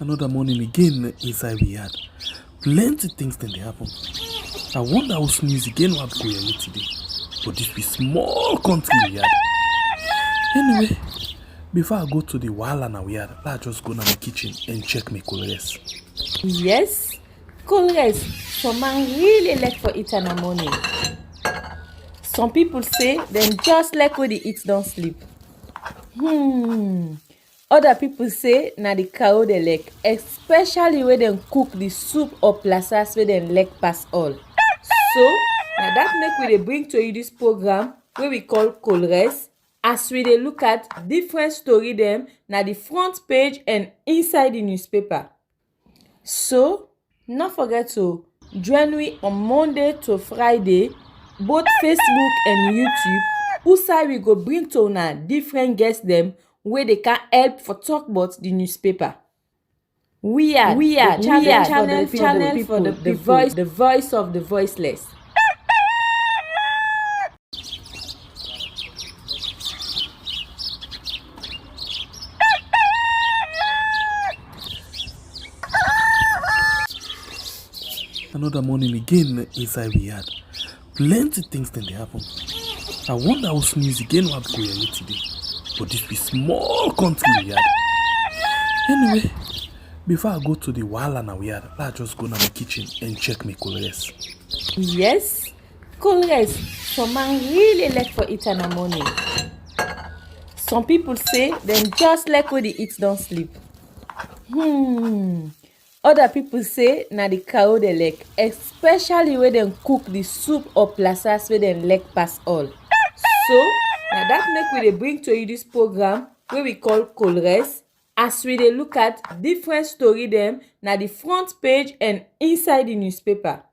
Another morning again inside we had plenty things then they happen. I wonder how news again what go here today. But this be small country we had. Anyway, before I go to the wahala now we had, I just go to my kitchen and check my colors. Yes, colors. Some man really like for eat in the morning. Some people say them just like when they eat don't sleep. Other people say na the cow they like, especially when they cook the soup or plasas where they like pass all. So now that make we dey bring to you this program where we call Colres, as we dey look at different story them na the front page and inside the newspaper. So not forget to join me on Monday to Friday, both Facebook and YouTube. Usai we go bring to una different guests them where they can help for talk about the newspaper. We are channel for the voice of the voiceless. Another morning again inside we had plenty things then they happen. I wonder how news again what go here today. But this be small country we had. Anyway, before I go to the wahala now we had, I just go to my kitchen and check my colors. Yes, colors. Some man really like for eat in the morning. Some people say them just like when they eat don't sleep. Other people say na the cow they like, especially when they cook the soup or plasas where they like pass all. So now that make we dey bring to you this program where we call Colres, as we dey look at different story them na the front page and inside the newspaper.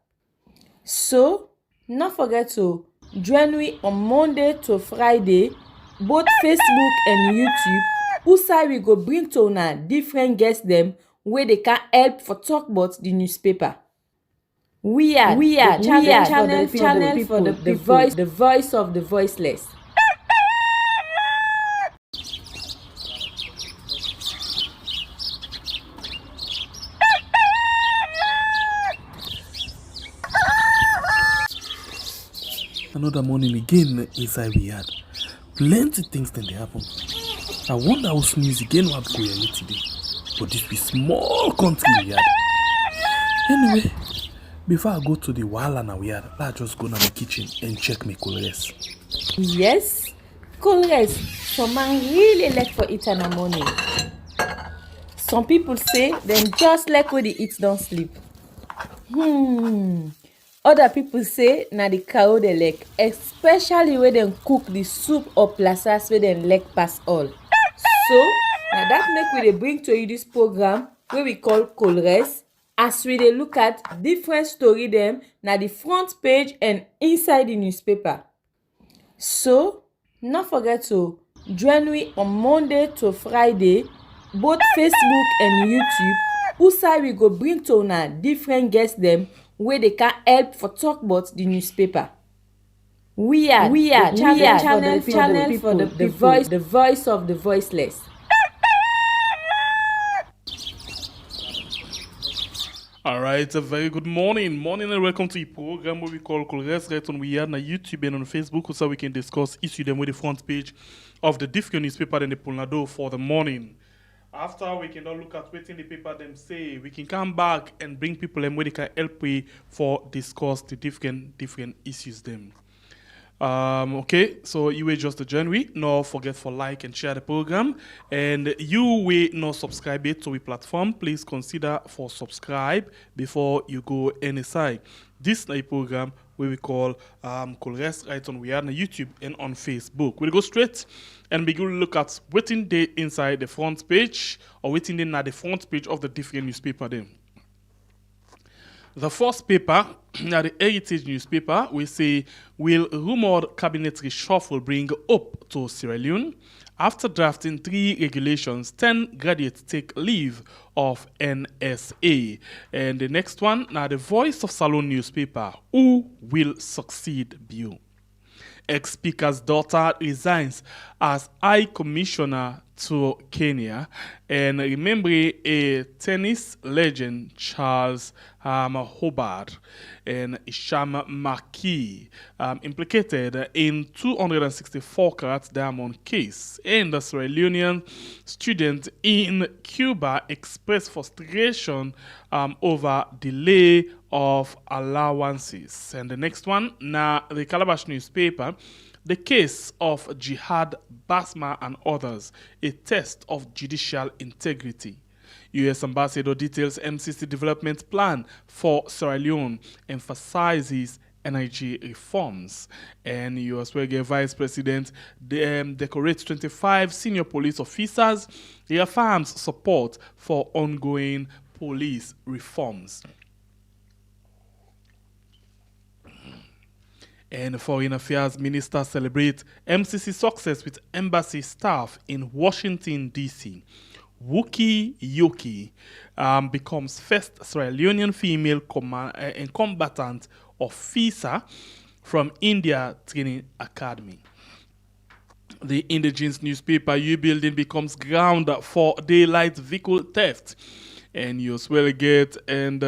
So not forget to join me on Monday to Friday, both Facebook and YouTube. Usai we go bring to una different guests them where they can help for talk about the newspaper. We are channel for the voice of the voiceless. Another morning again inside we had plenty things then they happen. I wonder how news again what go here today. But this be small country we had. Anyway, before I go to the wahala now we had, I just go to my kitchen and check my colors. Yes, colors. Some man really like for eat in the morning. Some people say them just like when they eat don't sleep. Other people say na the cow they like, especially when they cook the soup or plasas where they like pass all. So now that make we dey bring to you this program where we call Colres, as we dey look at different story them na the front page and inside the newspaper. So not forget to join me on Monday to Friday, both Facebook and YouTube. Usai we go bring to una different guests them where they can help for talk about the newspaper. We are channel for the voice of the voiceless. Alright, a very good morning and welcome to the program where we call Colres right on we are on YouTube and on Facebook so we can discuss issue them with the front page of the different newspaper and the Polnado for the morning. After we can all look at what in the paper them say, we can come back and bring people them where they can help we for discuss the different issues them. Okay, so you will just join we. No forget for like and share the program. And you will not subscribe it to the platform. Please consider for subscribe before you go any side. This is a program where we call Colres right on we are on YouTube and on Facebook. We'll go straight and begin to look at what's in the inside the front page or what's in the front page of the different newspaper then. The first paper, now the Heritage newspaper, we say, will rumored cabinet reshuffle bring hope to Sierra Leone? After drafting 3 regulations, 10 graduates take leave of NSA. And the next one, now the Voice of Salon newspaper, who will succeed Bill? Ex-speaker's daughter resigns as High Commissioner to Kenya, and remembering a tennis legend Charles Hobart and Isham Maki implicated in 264 carat diamond case, and the Sierra Leonean student in Cuba expressed frustration over delay of allowances. And the next one, now the Calabash newspaper, the case of Jihad Basma and others, a test of judicial integrity. U.S. Ambassador details MCC development plan for Sierra Leone, emphasizes energy reforms. And U.S. Vice President decorates 25 senior police officers, reaffirms support for ongoing police reforms. And Foreign Affairs Minister celebrates MCC success with embassy staff in Washington, D.C. Wuki Yoki becomes first Sierra Leonean female combatant officer from India Training Academy. The indigenous newspaper U Building becomes ground for daylight vehicle theft. And Yoswelgate and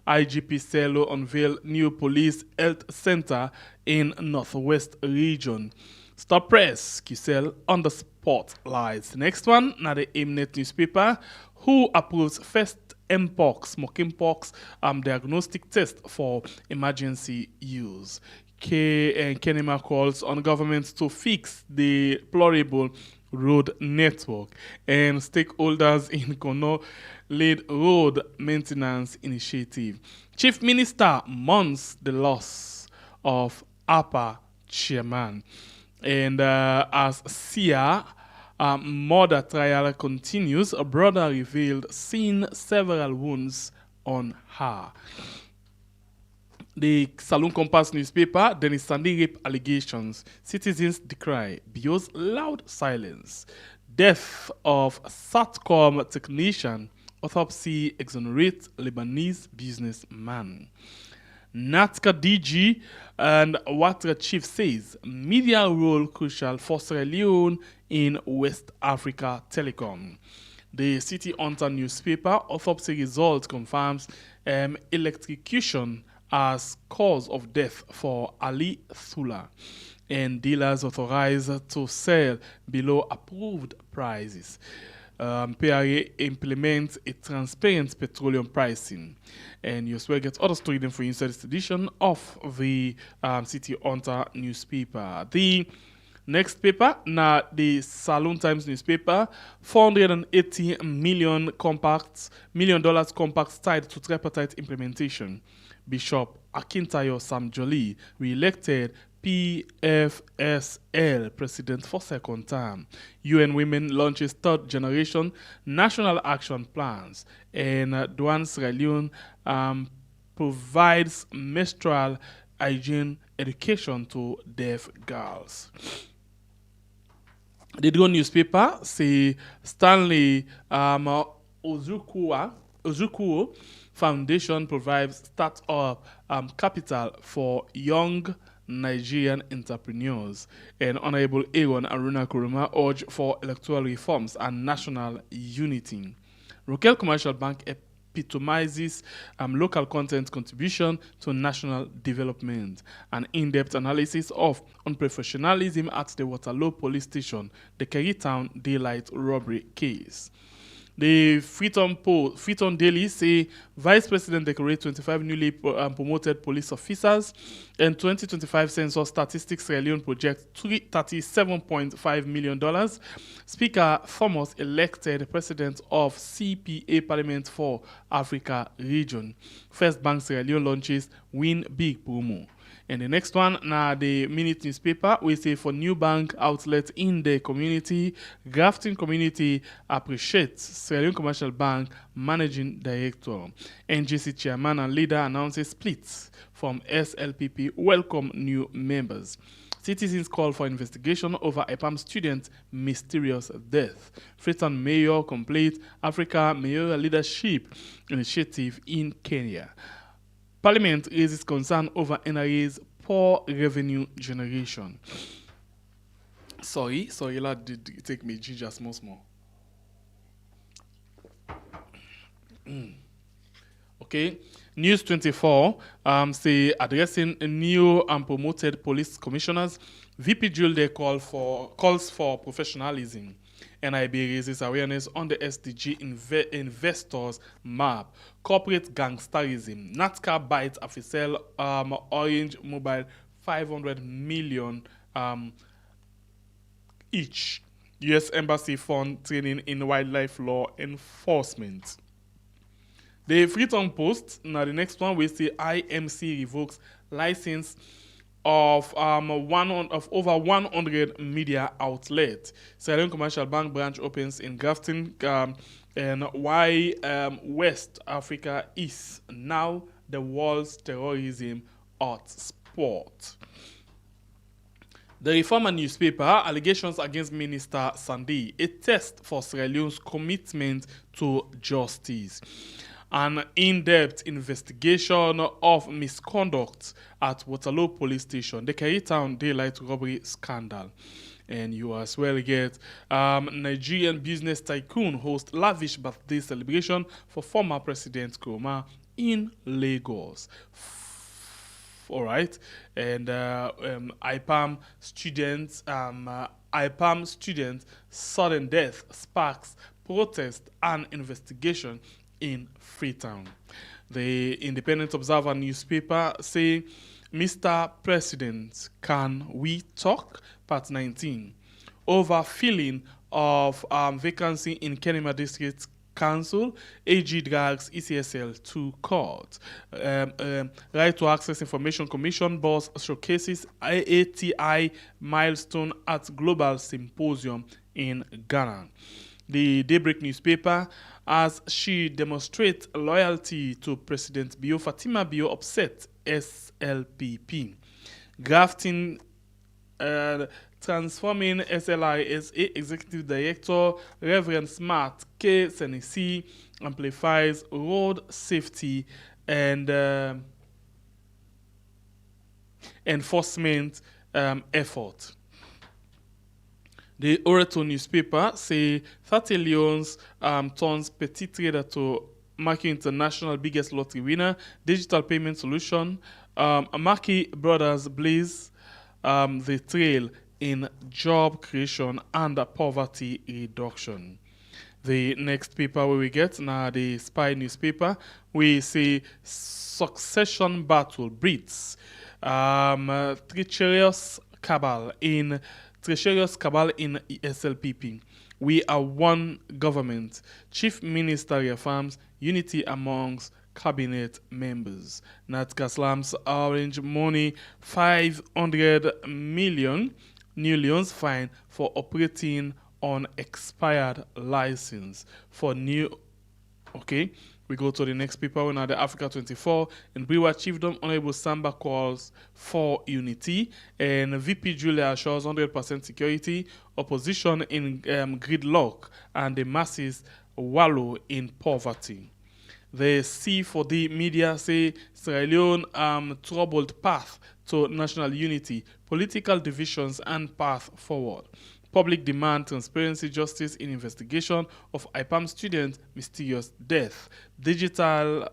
IGP Cello unveil new police health center in Northwest region. Star Press, Kisel on the spotlights. Next one, now the Mnet newspaper, who approves first Mpox, monkeypox diagnostic test for emergency use. Kenema calls on governments to fix the deplorable road network, and stakeholders in Kono lead road maintenance initiative. Chief Minister mourns the loss of APA chairman. And as Sia murder trial continues, a brother revealed seeing several wounds on her. The Saloon Compass newspaper, Dennis Sandy rape allegations. Citizens decry. Bio's loud silence. Death of SATCOM technician. Autopsy exonerates Lebanese businessman. NATCA DG and Watra chief says media role crucial for Sierra Leone in West Africa telecom. The City Hunter newspaper autopsy result confirms electrocution as cause of death for Ali Thula, and dealers authorized to sell below approved prices. PRA implements a transparent petroleum pricing. And you will get other story for inside this edition of the City Hunter newspaper. The next paper, now the Saloon Times newspaper, $480 million compacts tied to tripartite implementation. Bishop Akintayo Sam Jolie re-elected PFSL president for second term. UN Women launches third generation national action plans, and Duan Sierra Leone provides menstrual hygiene education to deaf girls. The Drone newspaper say Stanley Ozukuo Foundation provides start-up capital for young Nigerian entrepreneurs, and Honorable Aaron Aruna Kuruma urge for electoral reforms and national unity. Rokel Commercial Bank epitomizes local content contribution to national development. An in-depth analysis of unprofessionalism at the Waterloo police station, the Kerrytown daylight robbery case. The Freetown Daily say Vice President decorates 25 newly promoted police officers, and 2025 census statistics Sierra Leone projects $37.5 million. Speaker Thomas elected president of CPA Parliament for Africa region. First Bank Sierra Leone launches Win Big promo. And the next one, now the Minute newspaper, we say for new bank outlets in the community, Grafton community appreciates Sierra Leone Commercial Bank managing director. NGC chairman and leader announces splits from SLPP, welcome new members. Citizens call for investigation over EPAM student mysterious death. Freetown mayor complete Africa mayoral leadership initiative in Kenya. Parliament raises concern over NRA's poor revenue generation. Sorry, lad, did take me ginger small. Okay. News 24 say addressing new and promoted police commissioners, VP Julde calls for professionalism. NIB raises awareness on the SDG investors map, corporate gangsterism. NATCA bites official Orange Mobile 500 million each. U.S. Embassy fund training in wildlife law enforcement. The Freetown Post, now the next one we see IMC revokes license of over 100 media outlets. Sierra Leone Commercial Bank branch opens in Grafton, and why West Africa is now the world's terrorism hotspot. The Reformer newspaper, allegations against Minister Sandi, a test for Sierra Leone's commitment to justice. An in-depth investigation of misconduct at Waterloo Police Station, the Town daylight robbery scandal. And you as well get Nigerian business tycoon host lavish birthday celebration for former President Kurma in Lagos. All right, and IPAM students, sudden death sparks protest and investigation in Freetown. The Independent Observer newspaper say, Mr. President, can we talk? Part 19. Overfilling of vacancy in Kenema District Council, AG drags ECSL to court. Right to Access Information Commission boss showcases AATI milestone at Global Symposium in Ghana. The Daybreak newspaper, as she demonstrates loyalty to President Bio, Fatima Bio upset SLPP. Grafting transforming SLISA Executive Director Reverend Smart K. Senesi amplifies road safety and enforcement effort. The Orator newspaper say 30 Leones turns Petit Trader to Maki International biggest lottery winner. Digital payment solution. Maki Brothers blaze the trail in job creation and poverty reduction. The next paper we get now the Spy newspaper. We see succession battle breeds treacherous cabal in SLPP. We are one government. Chief Minister reaffirms unity amongst cabinet members. Natka slams orange money 500 million new Leones fine for operating on expired license for new. Okay, we go to the next paper. We're now the Africa 24. In Briwa Chiefdom, Honorable Samba calls for unity. And VP Julia assures 100% security. Opposition in gridlock. And the masses wallow in poverty. The C4D media say Sierra Leone troubled path to national unity, political divisions and path forward. Public demand transparency, justice in investigation of IPAM student mysterious death. Digital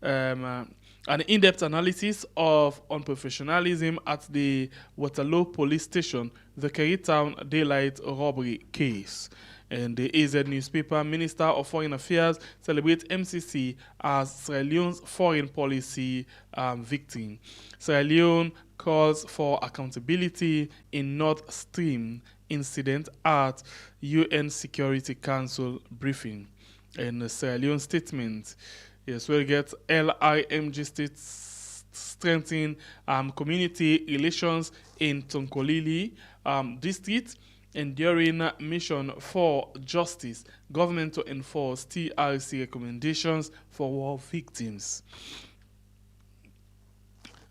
an in-depth analysis of unprofessionalism at the Waterloo Police Station, the Town daylight robbery case. And the AZ newspaper, Minister of Foreign Affairs celebrates MCC as Sierra Leone's foreign policy victim. Sierra Leone calls for accountability in North Stream incident at UN Security Council briefing. And the Sierra Leone statement, yes, we'll get LIMG states strengthening community relations in Tonkolili district. Enduring mission for justice, government to enforce TRC recommendations for war victims.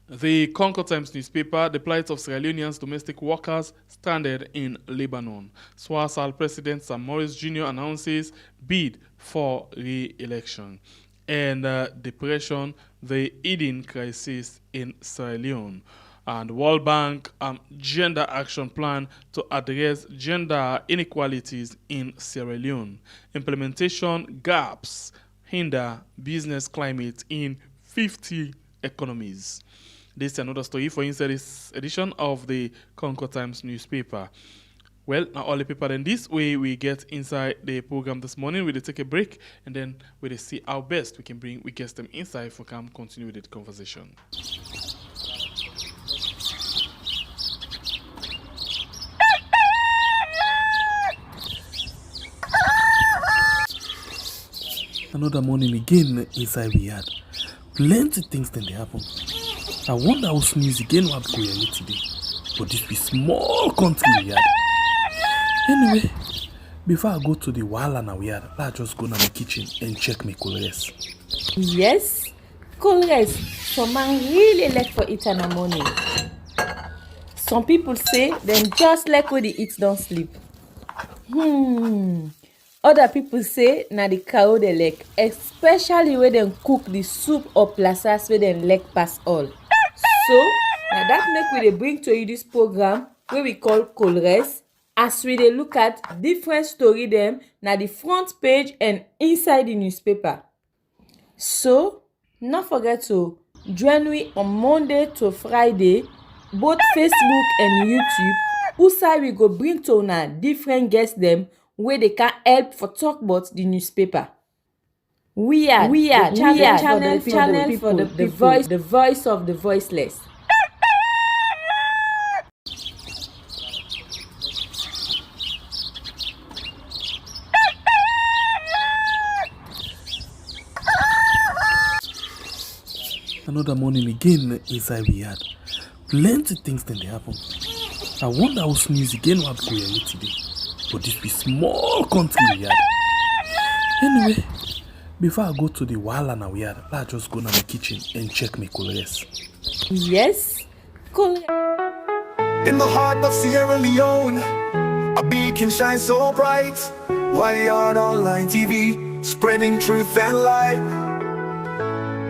The Concord Times newspaper, the plight of Sierra Leoneans domestic workers stranded in Lebanon. Swasal President Sam Morris Jr. announces bid for re-election. And depression, the Eden crisis in Sierra Leone. and World Bank Gender Action Plan to address gender inequalities in Sierra Leone. Implementation gaps hinder business climate in 50 economies. This is another story for inside this edition of the Concord Times newspaper. Well, now all the people then this way we get inside the program this morning. We'll take a break and then we'll see how best we can bring we get them inside for come continue with the conversation. Another morning again inside we had plenty things then they happen. I wonder how news again what go here today. But this be small country we had. Anyway, before I go to the wala now we had, let's just go to my kitchen and check my colors. Yes, colors. Some man really like for eat in the morning. Some people say them just like when they eat don't sleep. Other people say na the cow they like, especially when they cook the soup or plasas where they like pass all. So now that make we dey bring to you this program where we call colors. As we dey look at different story them na the front page and inside the newspaper. So, not forget to join me on Monday to Friday, both Facebook and YouTube, who side we go bring to una different guests them where they can help for talk about the newspaper. We are channel for the voice of the voiceless. Another morning again inside we had plenty things then they happen. I wonder how news again what go here today. But this be small country we had. Anyway, before I go to the wala now we had, let's just go to my kitchen and check my colors. Yes, colors. In the heart of Sierra Leone, a beacon shines so bright. Wired online TV, spreading truth and light.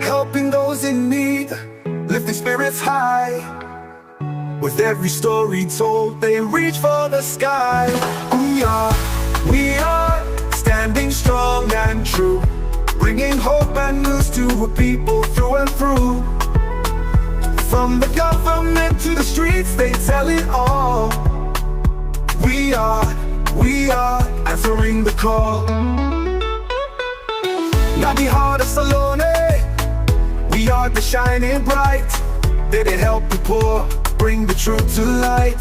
Helping those in need, lifting spirits high. With every story told, they reach for the sky. We are standing strong and true, bringing hope and news to a people through and through. From the government to the streets, they tell it all. We are answering the call. Not the heart of LEONE, we are the shining bright. Did it help the poor, bring the truth to light?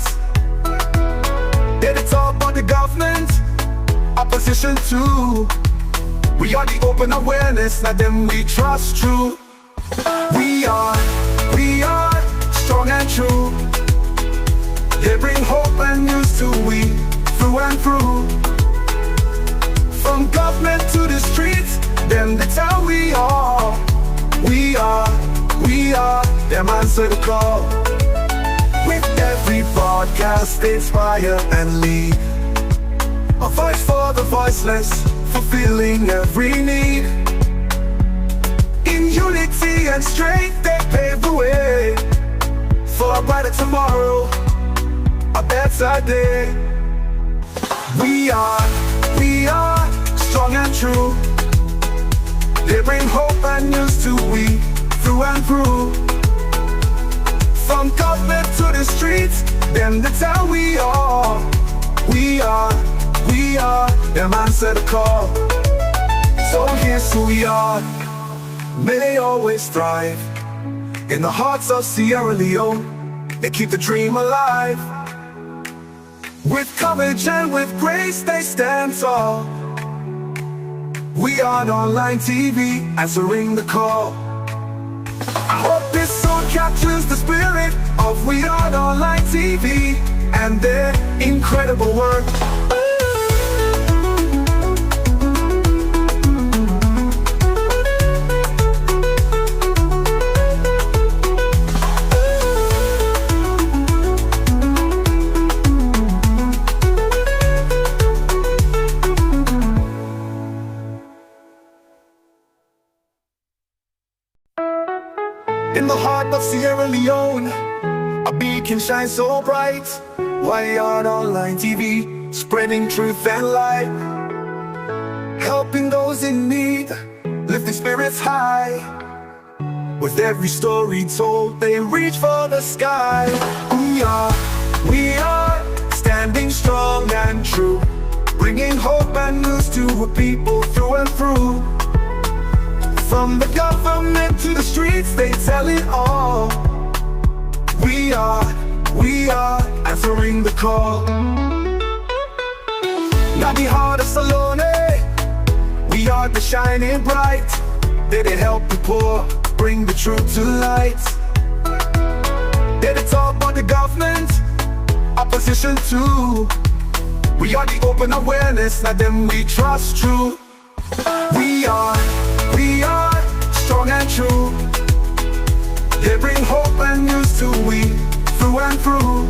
Did it talk about the government, opposition too? We are the open awareness, not them we trust true. We are strong and true. They bring hope and news to we, through and through. From government to the streets, them they tell we are. We are, them answer the call. With every broadcast, they inspire and lead. A voice for the voiceless, fulfilling every need. In unity and strength, they pave the way for a brighter tomorrow, a better day. We are strong and true. They bring hope and news to we, through and through. From government to the streets, them they tell we are. Them answer the call. So here's who we are. May they always thrive. In the hearts of Sierra Leone, they keep the dream alive. With courage and with grace, they stand tall. We are online TV, answering the call. I hope this song captures the spirit of We Are Online TV and their incredible work. In the heart of Sierra Leone, a beacon shines so bright. Wired Online TV, spreading truth and light, helping those in need, lifting spirits high. With every story told, they reach for the sky. We are standing strong and true, bringing hope and news to a people through and through. From the government to the streets, they tell it all. We are answering the call. Not the heart of LEONE, we are the shining bright. Did it help the poor, bring the truth to light? Did it talk about the government, opposition too? We are the open awareness, not them we trust true. We are strong and true. They bring hope and news to we, through and through.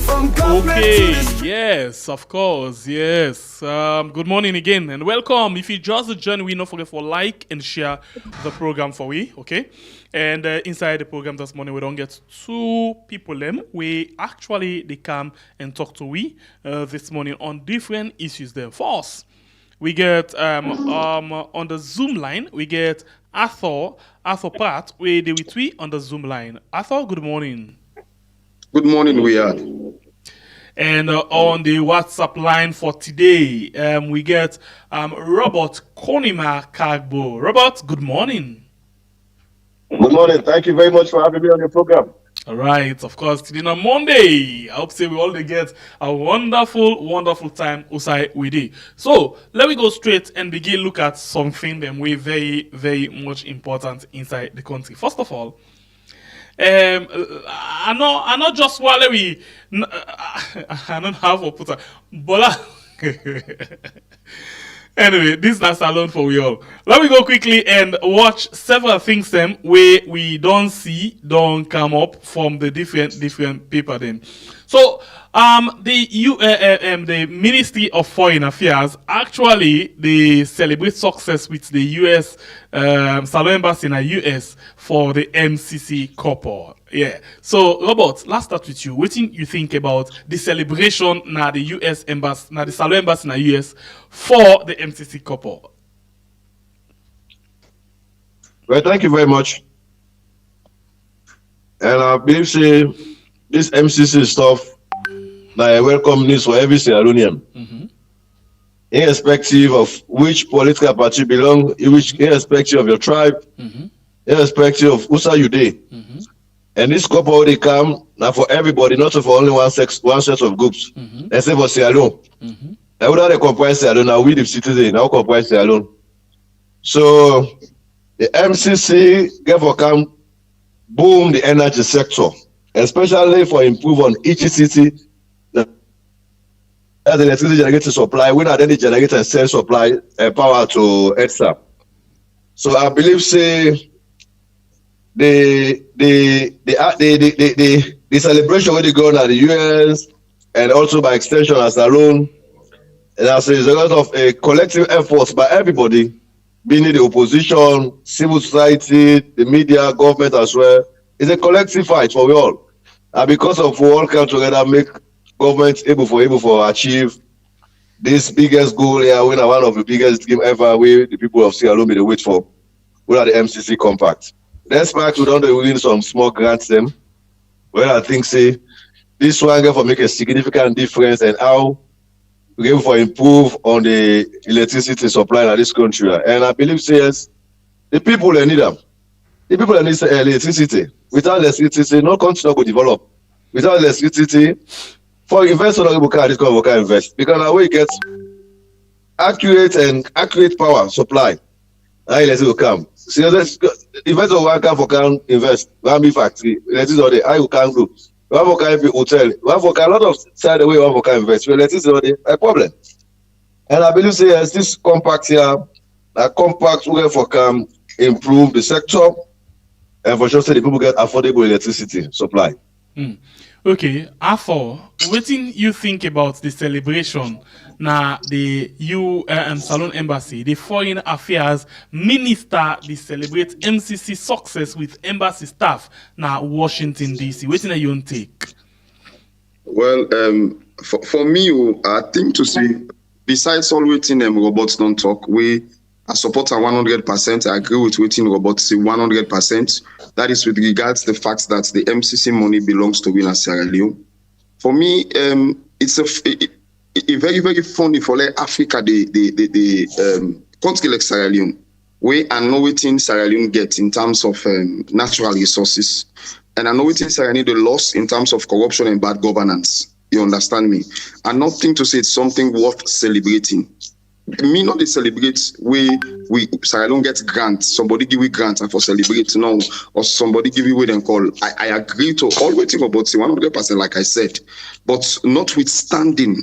From government to the street. Yes, of course, yes. Good morning again and welcome. If you just join, we don't forget for like and share the program for we, okay? And inside the program this morning, we don't get two people them. We actually they come and talk to we this morning on different issues there. First, we get on the Zoom line, we get Arthur Pratt, we tweet on the Zoom line. Arthur, good morning. Good morning, we are. And on the WhatsApp line for today, we get Robert Konima Kagbo. Robert, good morning. Good morning. Thank you very much for having me on your program. All right, of course, today on Monday. I hope say we all get a wonderful time outside with it. So let me go straight and begin look at something that we very much important inside the country. First of all, I know just while we I don't have a put but anyway, this is alone for we all. Let me go quickly and watch several things them where we don't come up from the different paper then. So the Ministry of Foreign Affairs actually they celebrate success with the US Salon Embassy in the US for the MCC couple. Yeah. So Robert, let's start with you. What do you think about the celebration na the US Embassy, na the Salon Embassy in the US for the MCC couple? Well, thank you very much. And I believe this MCC stuff now a welcome news for every Sierra Leonean. Irrespective of which political party belong, irrespective of your tribe, irrespective of who you dey. And this couple they come now for everybody, not for only one set of groups. Except for Sierra Leone. Now without they comprise Sierra Leone, now we the citizens now comprise Sierra Leone. So the MCC get for come boom the energy sector, especially for improve on each city. The electricity generator supply, when are then the generator and sell supply power to EDSA. So I believe the celebration where they go on at the US and also by extension as alone, and as a result of a collective effort by everybody, being the opposition, civil society, the media, government as well. It's a collective fight for we all. And because of we all come together, make government able for achieve this biggest goal here, when one of the biggest game ever we the people of Sierra Leone they wait for. We are the MCC compact. Despite we don't win some small grants them. Well, I think this one get for make a significant difference and how we get for improve on the electricity supply in this country. And I believe yes, the people they need them. The people that need electricity. Without electricity, no country will develop. Without electricity, for investors, this kind of invest because now we get accurate power supply. Now electricity will come. So investors will come for invest. One big factory, electricity I will come do. One for can hotel. One for can a lot of side away. One for can invest. Electricity a problem. And I believe yes, this compact here, a compact will for can improve the sector and for sure the people get affordable electricity supply. Okay, Arthur, wetin you think about the celebration na the Salon Embassy, the Foreign Affairs Minister, they celebrate MCC success with embassy staff na Washington DC. Wetin na your own take? Well, for me, I think to say, besides all waiting robots don't talk, I support her 100%. I agree with waiting robots say 100%. That is with regards to the fact that the MCC money belongs to Winner Sierra Leone. For me, it's a very, very funny for like Africa, the country like Sierra Leone, where I know what Sierra Leone get in terms of natural resources. And I know what Sierra Leone the loss in terms of corruption and bad governance. You understand me? And not think to say it's something worth celebrating. Me not they celebrate we Sierra Leone get grant, somebody give you grant and for celebrate now, or somebody give you what they call. I agree to all waiting about 100%, like I said, but notwithstanding,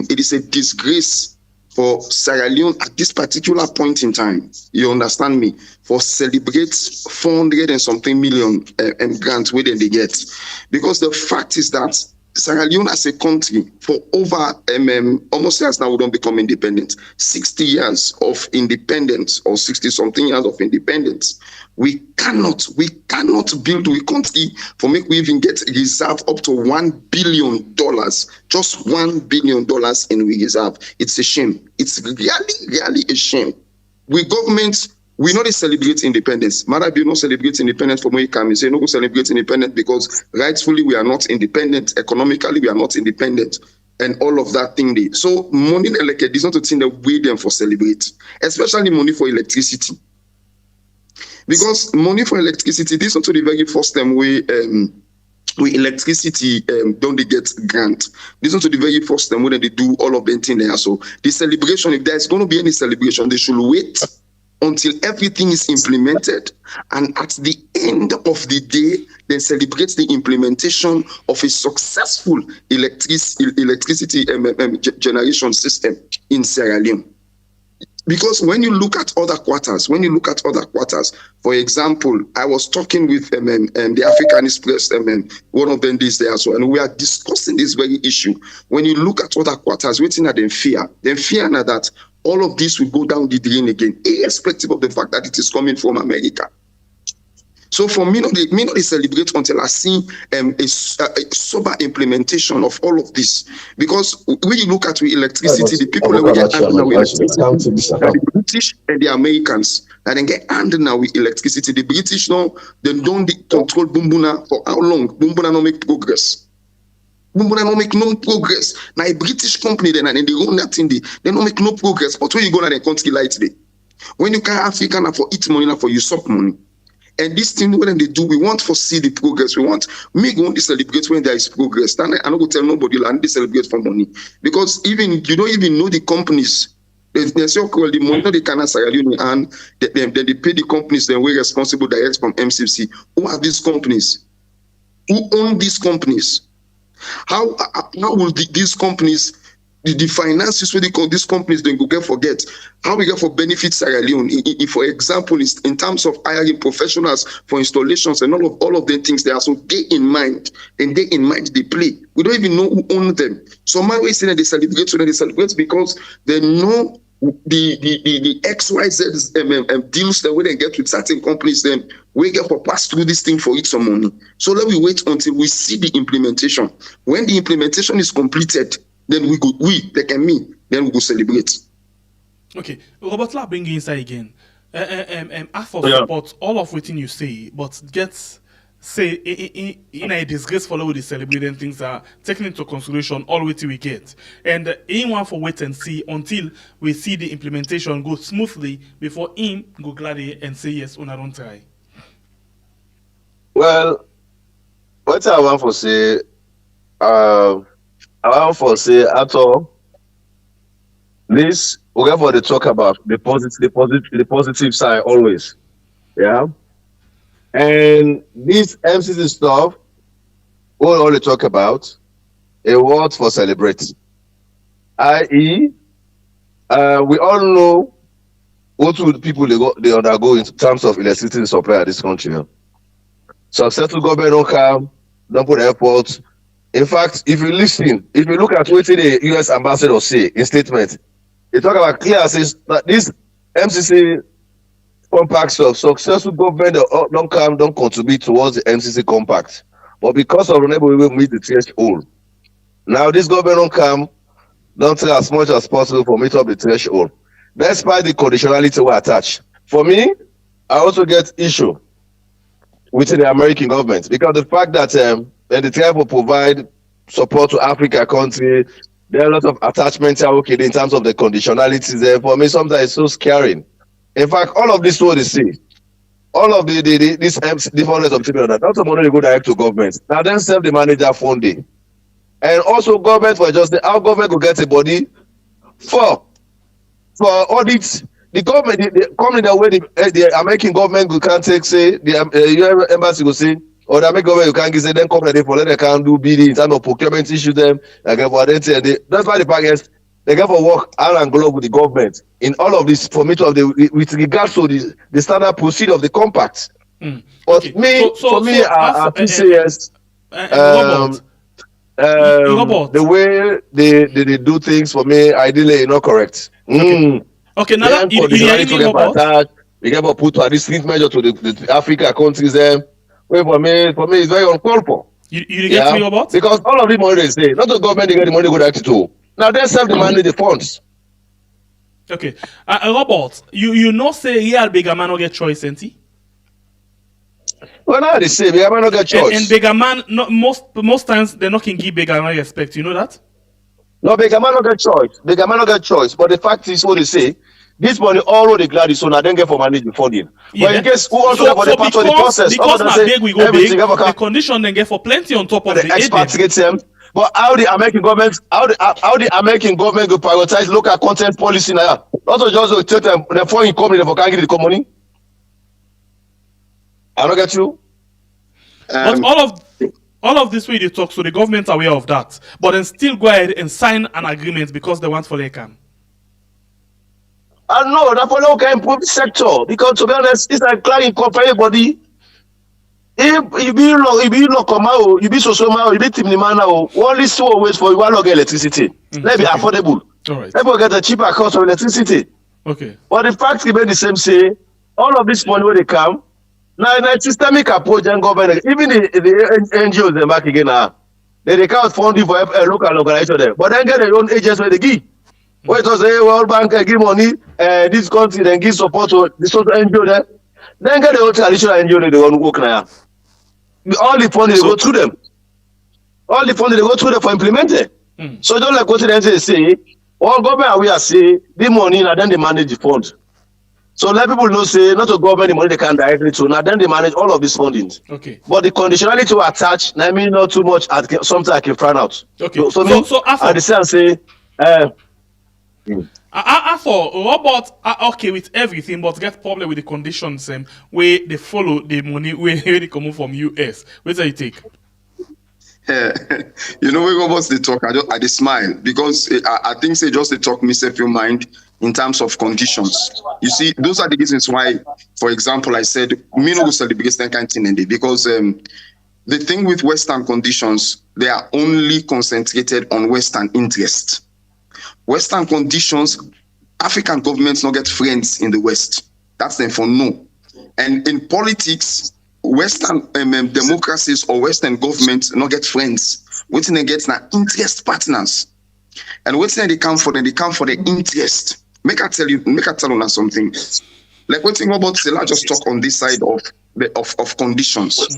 it is a disgrace for Sierra Leone at this particular point in time. You understand me? For celebrate 400 and something million grants where they get, because the fact is that Sierra Leone as a country for over almost years now we don't become independent. 60 years of independence or 60 something years of independence. We cannot build a country for make we even get reserve up to $1 billion. Just $1 billion in reserve. It's a shame. It's really a shame. We governments, we know they celebrate independence. Matter be not celebrate independence from where you come. You say no go celebrate independence because rightfully we are not independent. Economically we are not independent, and all of that thing there. So money like this not a thing that we them for celebrate, especially money for electricity. Because money for electricity, this is not the very first time we electricity don't they get grant. This is not the very first time when they do all of them thing there. So the celebration, if there's going to be any celebration, they should wait until everything is implemented, and at the end of the day, then celebrate the implementation of a successful electricity generation system in Sierra Leone. Because when you look at other quarters, for example, I was talking with the Africanist Press, one of them days there, so, and we are discussing this very issue. When you look at other quarters, waiting at them fear now that all of this will go down the drain again, irrespective of the fact that it is coming from America. So for me, not they celebrate until I see a sober implementation of all of this. Because when you look at electricity, the people that we get handled now with electricity, the British and the Americans, that then get handled now with electricity. The British now, they don't control Bumbuna for how long? Bumbuna no make progress. Bumbuna no make no progress. Now a British company then, and they own that thing, they don't make no progress. But when you go to the country like today, when you can Africa now for eat money, now for usurp money. And this thing, when they do, we want to see the progress. We want to celebrate when there is progress. And I don't go tell nobody, and they celebrate for money. Because even you don't even know the companies. They say, okay, well, the money they can Sierra Leone, and then they pay the companies, then we're responsible direct from MCC. Who are these companies? Who own these companies? How will these companies, the finances where these companies then go forget how we get for benefit Sierra Leone, if for example in terms of hiring professionals for installations and all of the things they are so they in mind they play. We don't even know who own them. So my way saying they celebrate because they know the XYZ deals that we then get with certain companies, then we get for pass through this thing for it some money. So let me wait until we see the implementation. When the implementation is completed, then we go celebrate. Okay, Robert, let's bring you inside again. I support all of what you say, but say in a disgrace follow with the celebrating things are taken into consideration all what we get, and anyone for wait and see until we see the implementation go smoothly before him go gladly and say yes or I don't try. Well, what I want to say, at all, this we're going to talk about the positive side always, yeah. And this MCC stuff, we'll only talk about a word for celebrate, i.e., we all know what would people they undergo in terms of electricity supply at this country. Successful government don't come, don't put effort. In fact, if you look at what the US ambassador say in statement, they talk about clear says that this MCC compacts of successful government don't come, don't contribute towards the MCC compact. But because of unable to meet the threshold, now this government don't come, don't try as much as possible for meet up the threshold. Despite the conditionality we attach. For me, I also get issue with the American government because the fact that they try to provide support to Africa country, there are a lot of attachments in terms of the conditionalities there. For me, sometimes it's so scaring. In fact, all of this what they see, all of these different of people that not money they go direct to government. Now then self the manager funding. And also government for just how government will get a body for audits. The government, the company that way the American government we can't take say the embassy will say or the American government you can't give say then company for let they can do bidding in terms of procurement issue them like for identity. That's why the package they get for work hand and glove with the government in all of this for me to have with regards to the standard procedure of the compact. But Okay. I think say yes. The way they do things for me, ideally, not correct. Okay, now that you get for put to this measure to the Africa countries them. Wait for me, it's very uncalled for. You get me about? Because all of the money they say, not the government they get the money go direct to. Now they self demand the funds. Okay, Robert, you know say real bigger man no get choice, ain't he? Well, now they say bigger man no get choice. And bigger man, most times they're not can give bigger man respect. You know that? No, bigger man no get choice. Bigger man no get choice. But the fact is, what they say, this money all the glad is so now then get for manage the funding. Yeah. But in case who also for the part of the process, because now big we go big, the condition then get for plenty on top of the experts get them. But how the American government, how the American government will prioritize local content policy now? Also just take them the foreign company for can't get the money. I don't get you. But all of this way they talk, so the government are aware of that, but then still go ahead and sign an agreement because they want for they can. I know that for local improve the sector because to be honest, it's like client for everybody. If you be come out, you be so you be team man now. Only 2 ways for you want to get electricity. Let be affordable. All right. Let me get a cheaper cost of electricity. Okay. But the fact remain the same. Say all of this money when they come. Now, in a systemic approach and government, even the NGOs they back again now, they can't fund it for a local organization there. But then get their own agents where they give. Where it was a World Bank give money, this country then give support to the social NGO there. Then get the own traditional NGO they want to work now. All the funding they go through them. All the funding they go through them for implementing. So don't like what they say, all government we are say the money and then they manage the fund. So let people know say not to government the money they can directly to now then they manage all of these fundings. Okay. But the conditionality to attach, I mean not too much something I can find out. Okay. So I decide say for Robert okay with everything, but get problem with the conditions where they follow the money where they come from US. Where do you take? You know when Roberts they talk, I just smile because I think they just they talk me self your mind in terms of conditions. You see, those are the reasons why, for example, I said me no go celebrate that kind of thing because the thing with Western conditions, they are only concentrated on Western interest. Western conditions, African governments not get friends in the West. That's them for no. And in politics, Western democracies or Western governments not get friends. What they get now interest partners. And what they come for, they come for the interest. Make I tell you something. Like what thing about Sela just talk on this side of conditions.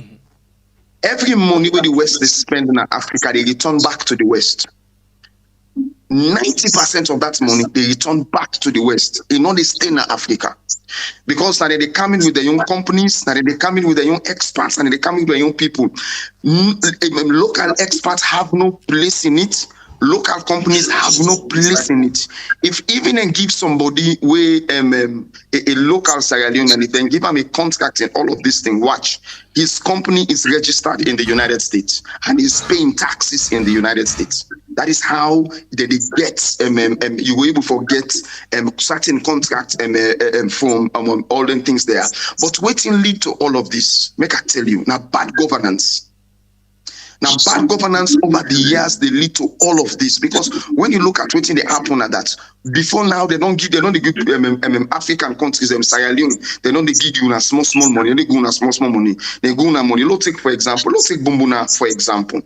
Every money where the West is spending in Africa, they return back to the West. 90% of that money they return back to the West. They know they stay in Africa. Because now they come in with the young companies, now they come in with the young experts, and they come in with the young people. Local experts have no place in it. Local companies have no place in it. If even and give somebody a local Sierra Leone and then give him a contract and all of this thing, watch. His company is registered in the United States and he's paying taxes in the United States. That is how they get you were able to get certain contracts from all the things there. But waiting lead to all of this. Make I tell you now, bad governance. Now, bad governance over the years, they lead to all of this, because when you look at what they happen at that, before now, they don't give African countries, Sierra Leone, they don't give you a small money, they go on a small money. They go on money. Let's take Bumbuna, for example.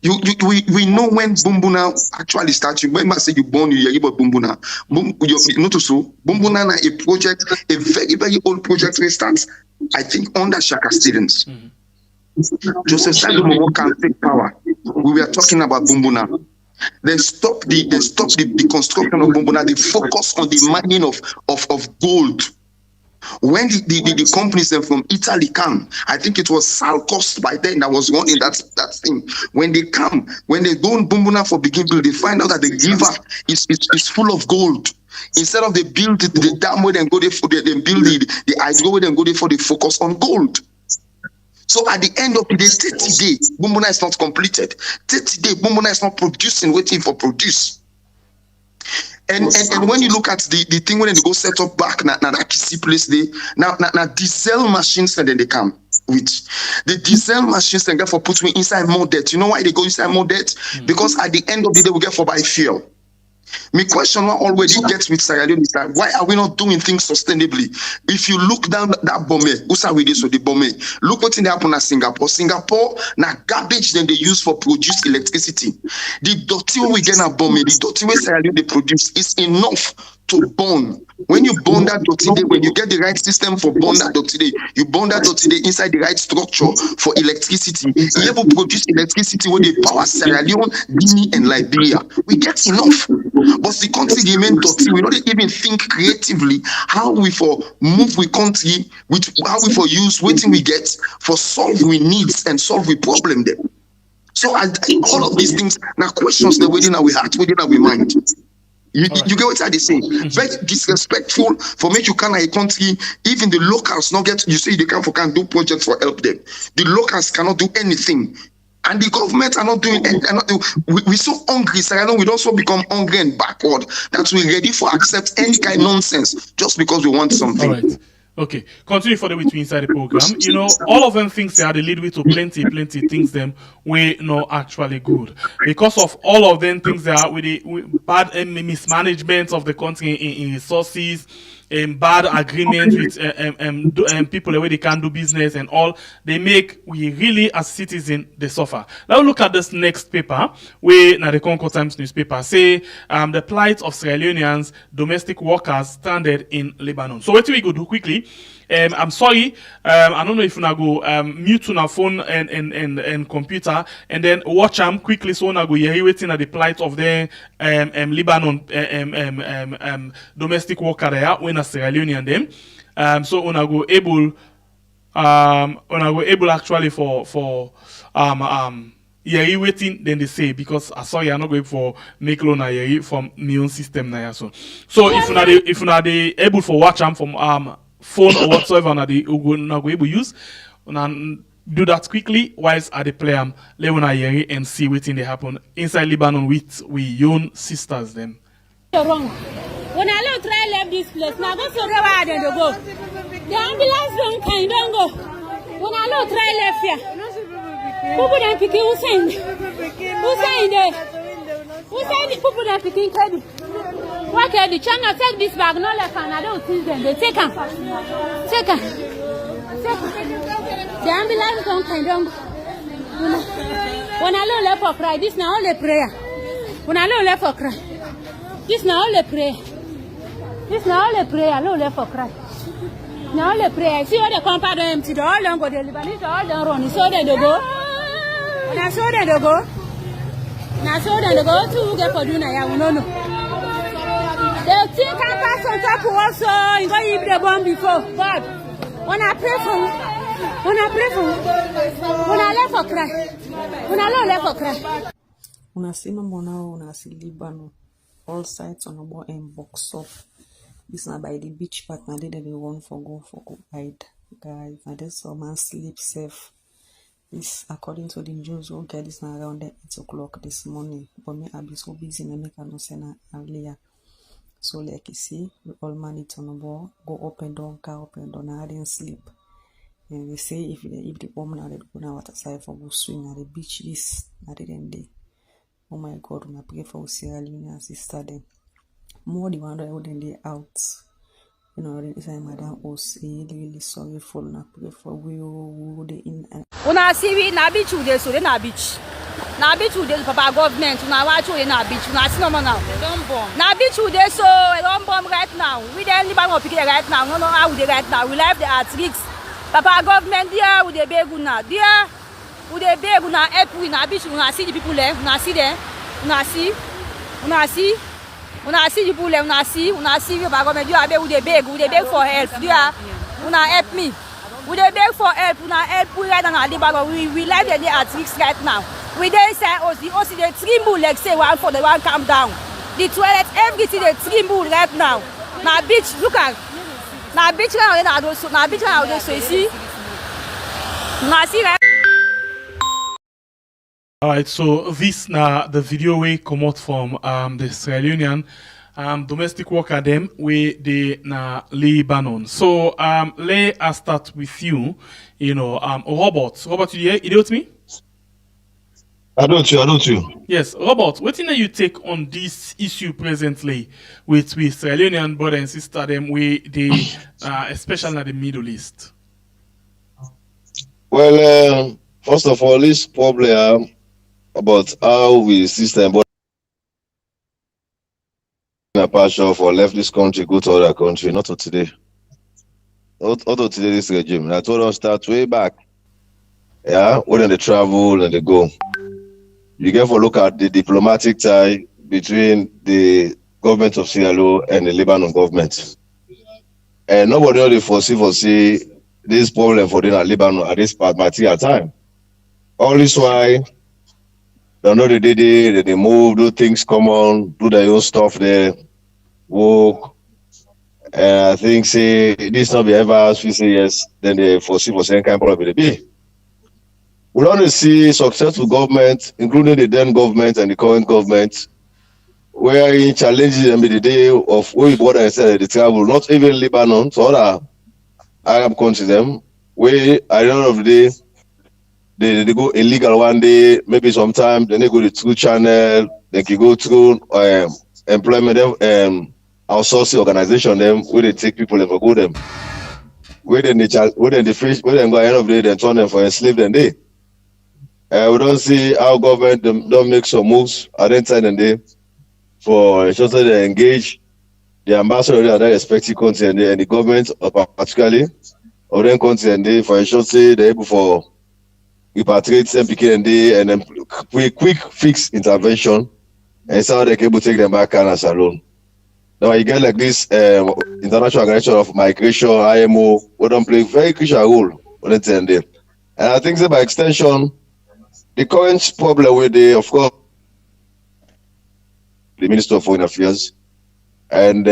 We know when Bumbuna actually starts. When I say you born, you hear about Bumbuna. Notice so Bumbuna na a project, a very, very old project we start, I think, under Shaka Stevens. Joseph Sadomo can take power. We were talking about Bumbuna. They stop the construction of Bumbuna. They focus on the mining of gold. When the companies from Italy come, I think it was Salcos by then that was running that thing. When they go on Bumbuna for begin build, they find out that the river is full of gold. Instead of they build the dam where they go there for they build the hydro where they go there for they focus on gold. So at the end of the day, 30 days, Bumbuna is not completed. 30 days, Bumbuna is not producing, waiting for produce. And when you look at the thing when they go set up back, now that key place they now diesel machines and then they come with the diesel machines and therefore put me inside more debt. You know why they go inside more debt? Because at the end of the day we get for buy fuel. My question one already gets with Sierra Leone is that why are we not doing things sustainably? If you look down that bomb, who's with this with the bomb? Look what's in happen at Singapore. Singapore now garbage then they use for produce electricity. The dirty we get at bomb, the dirty way Sierra Leone they produce is enough to burn. When you burn that dirty day, when you get the right system for burn that dirty day, you burn that dirty day inside the right structure for electricity. You able produce electricity with the power Sierra Leone, Guinea, and Liberia. We get enough. But the country remain dirty. We don't even think creatively how we for move we country, with how we for use waiting we get for solve we needs and solve we problem them. So all of these things now questions the within our heart, within our mind. You get what I say? Very disrespectful for make you can a country, even the locals not get, you say they can do projects for help them. The locals cannot do anything. And the government are not doing anything. We're so hungry, so we don't so become hungry and backward that we're ready for accept any kind of nonsense just because we want something. All right. Okay, continue for the way to inside the program. You know, all of them things they are the lead way to plenty things them we not actually good because of all of them things that are with the bad mismanagement of the country in resources. Bad agreement with people the way they can do business and all they make we really as citizens they suffer. Now look at this next paper where now the Concord Times newspaper say the plight of Sierra Leoneans domestic workers stranded in Lebanon. So what we go do quickly. I'm sorry, I don't know if I go mute on our phone and computer and then watch them quickly so I go hear waiting at the plight of the Lebanon domestic worker there when a Sierra Leonean them. So I go able actually for yeah, waiting then they say because I saw you are not going for make loan from my own system now. So if you not able for watch them from phone or whatsoever na the go able use and do that quickly whilst at the play Leona Yeri and see what thing they happen inside Lebanon with we own sisters them. You're wrong. When I don't try left this place, now go so where they go. The ambulance don't go. When I don't try left here. Who would I pick Hussein? Hussein there. Hussein the people that picking credit. Why can the China take this bag? No left and I don't see them. They take them. Take them. The ambulance don't go. When I don't left for cry, this now only prayer. When I don't left for cry, this now only prayer. This now only prayer. I don't left for cry. Now only prayer. See all the compound empty. The all don't go. The Lebanese all don't run. So they go. When I saw them they go. Now so then they go to get for doing I no know. They think I pass on top also you go eat the bomb before. But when I pray for when I left for cry. When I don't left for cry. When I see number now, when I see Lebanon, all sides on about and box up. This now by the beach partner they want for go hide. Guys, now this man sleep safe. This, according to the news, we'll get this now around 8 o'clock this morning. But me, I'll be so busy, I make a no send earlier. So, like you see, we all manage on the ball, go up and down, car up and down. I didn't sleep. And they say if the woman are go now water side for go swim at the beach this, I didn't day. Oh my God, when I pray for Sierra Leone sister then. More the one that wouldn't day out. You know, if I'm Madam Ose, really sorry for na pray for we the in. Una see we na beach today, so they na beach. Na beach today, Papa government. Una watch we na beach. Una see no more now. They don't bomb. Na beach today, so they don't bomb right now. We then Lebanon pick it right now. No know how they right now. We left the at risk. Papa government there with the beg una. There with the beg una help we na beach. Una see the people there. Una see them. Una see. Una see. Una see the people there. Una see. Una see the government. You are there with the beg. With the beg for help. There. Una help me. We dey beg for help. Una help we right now. Lebanon. We left the at risk right now. We dey say OC dey tremble like say one for the one calm down. The toilet everything dey tremble right now. Na beach look at. Na beach now na beach now so you see. Na see right. Alright, so this now the video we come out from the Sierra Leonean domestic worker them we they na Lebanon. So I start with you, Robert. Robert, you hear with me? I don't you. Yes, Robert, what do you take on this issue presently with Sierra Leonean brother and sister them we they especially in the Middle East? Well, first of all, this problem about how we system but a passion for left this country, go to other country, not to today. Not to today this regime. I told them start way back. Yeah, when they travel and they go. You get to look at the diplomatic tie between the government of Sierra Leone and the Lebanon government. And nobody really foresee this problem for them at Lebanon at this particular time. All this why they know they did it, they move, do things common, do their own stuff there, work. And I think say this not be ever as we say yes, then they foresee for some kind of problem they be. We only see successful government, including the then government and the current government, where he challenges them in the day of where border instead of the travel, not even Lebanon, so other Arab countries them, where at the end of the day, they go illegal one day, maybe sometime, then they go to through channel, they can go through employment outsourcing organization them where they take people and go them. Where then they go at the end of the day, then turn them for enslaved and they. We don't see how government don't make some moves at the time and day for just that they engage the ambassador at that respective country and the government particularly of them country and they for sure say they're able for repatriate MPK and they and then quick fix intervention and so they can able to take them back as alone. Now you get like this international organization of migration, IMO, we don't play very crucial role on it and day. And I think that by extension, the current problem with of course, the Minister of Foreign Affairs, and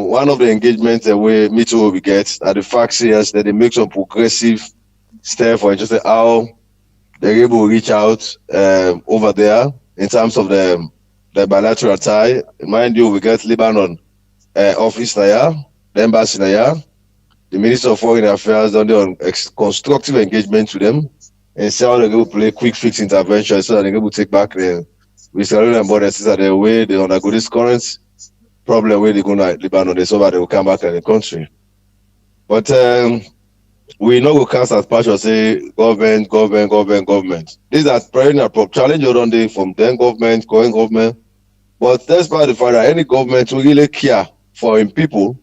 one of the engagements that we get are the facts here that they make some progressive steps for just how they're able to reach out over there in terms of the bilateral tie. Mind you, we get Lebanon office there, the embassy there, the Minister of Foreign Affairs done on constructive engagement with them. And see how they go play quick fix intervention so that they go take back the Sierra Leone borders that the way they undergo this current problem where they go to Lebanon, they so that they will come back to the country. But we know we cast as partial say government. These are perennial challenge on day from then government, current government. But that's by the fact that any government will really care for in people,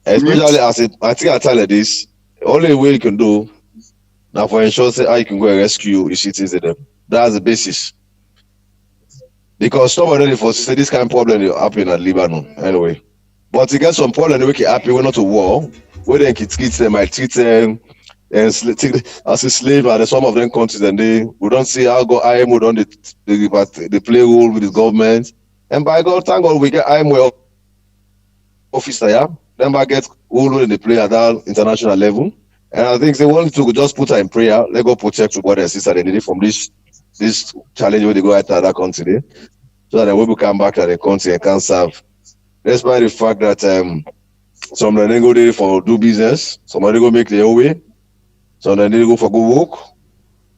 especially as I think I tell you this, the only way you can do now for ensure say how you can go and rescue your citizens. That's the basis. Because somebody for say this kind of problem will happen at Lebanon anyway. But to get some problem they can happen, we're not to war, where they can treat them, might treat them and as a slave at some of them countries and we don't see how go IMO done the play role with the government. And by God, thank God we get IMO officer, yeah. Then I get role in the play at that international level. And I think they want to just put her in prayer. Let God protect what their sister they need from this challenge where they go out to that country, so that when we come back to the country and can serve. Despite the fact that some of them go there for do business, some of them go make their own way, some of them go for good work,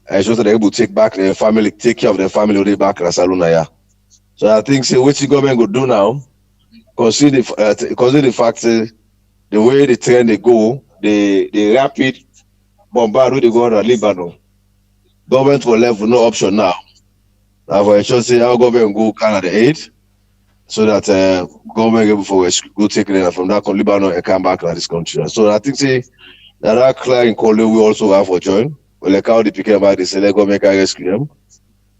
and so that they're able to take back their family, take care of their family when they back in Salunaya. So I think what the government will do now, consider the fact the way the trend they go, the rapid bombard where they go to Lebanon. Government will left with no option now. Now for sure say our government go Canada aid, so that government able for go take them from that Lebanon and come back to this country. So I think say that client call we also have for join. Well, like how the pick about this, let government can rescue them.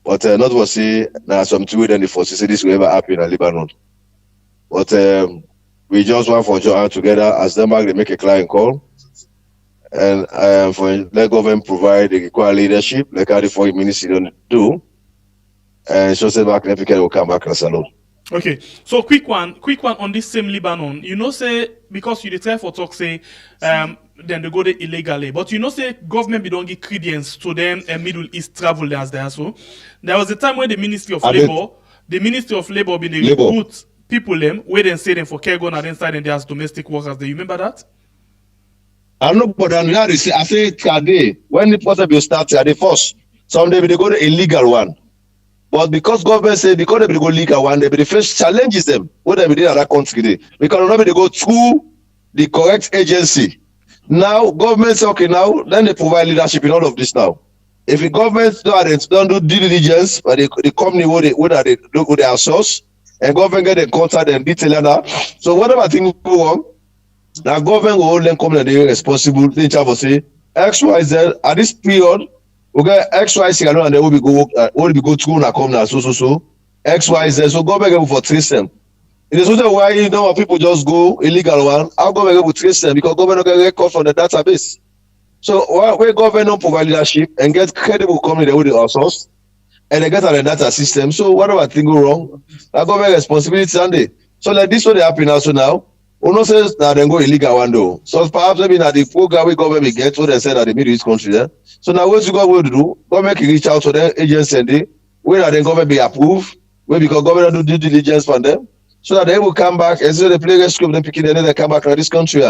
But not for say now something with the forces say this will ever happen in Lebanon. But we just want for join together as them back they make a client call. And for let government provide the equal leadership, like how the foreign ministry do, and so say back the people will come back and salute. Okay, so quick one on this same Lebanon. You know, say because you try for talk say then they go there illegally, but you know say government be don't give credence to them and Middle East travel as there. So there was a time when the Ministry of Labor been recruit people them where they say them for care gun and inside and they as domestic workers. Do you remember that? I know, but now I say today when the process will start at the first, someday they go to illegal one. But because government say because they go legal one, they be the first challenges them what they be in that country day. Because nobody go through the correct agency. Now government say okay now, then they provide leadership in all of this now. If the government don't do due diligence, but the company what they do with their source, and government get in contact and detail that. So whatever thing go wrong. Now government will only come and they responsible thing for say XYZ at this period we get XYZ and they will be go through and come now so XYZ so government able for trace them. It is also why you know people just go illegal one. How government able trace them because government get record from the database. So where government don't provide leadership and get credible company they will outsource and they get on the data system. So whatever thing go wrong, that government responsibility Sunday. So like this what they happen also now. Uno says that they go illegal one though. So perhaps maybe that the program we government get what they said at the Middle East country there. So now what you government to do? Government can reach out to the agency and they where that the government be approved, where because government do due diligence for them, so that they will come back and so they play the script, then picking they come back to this country.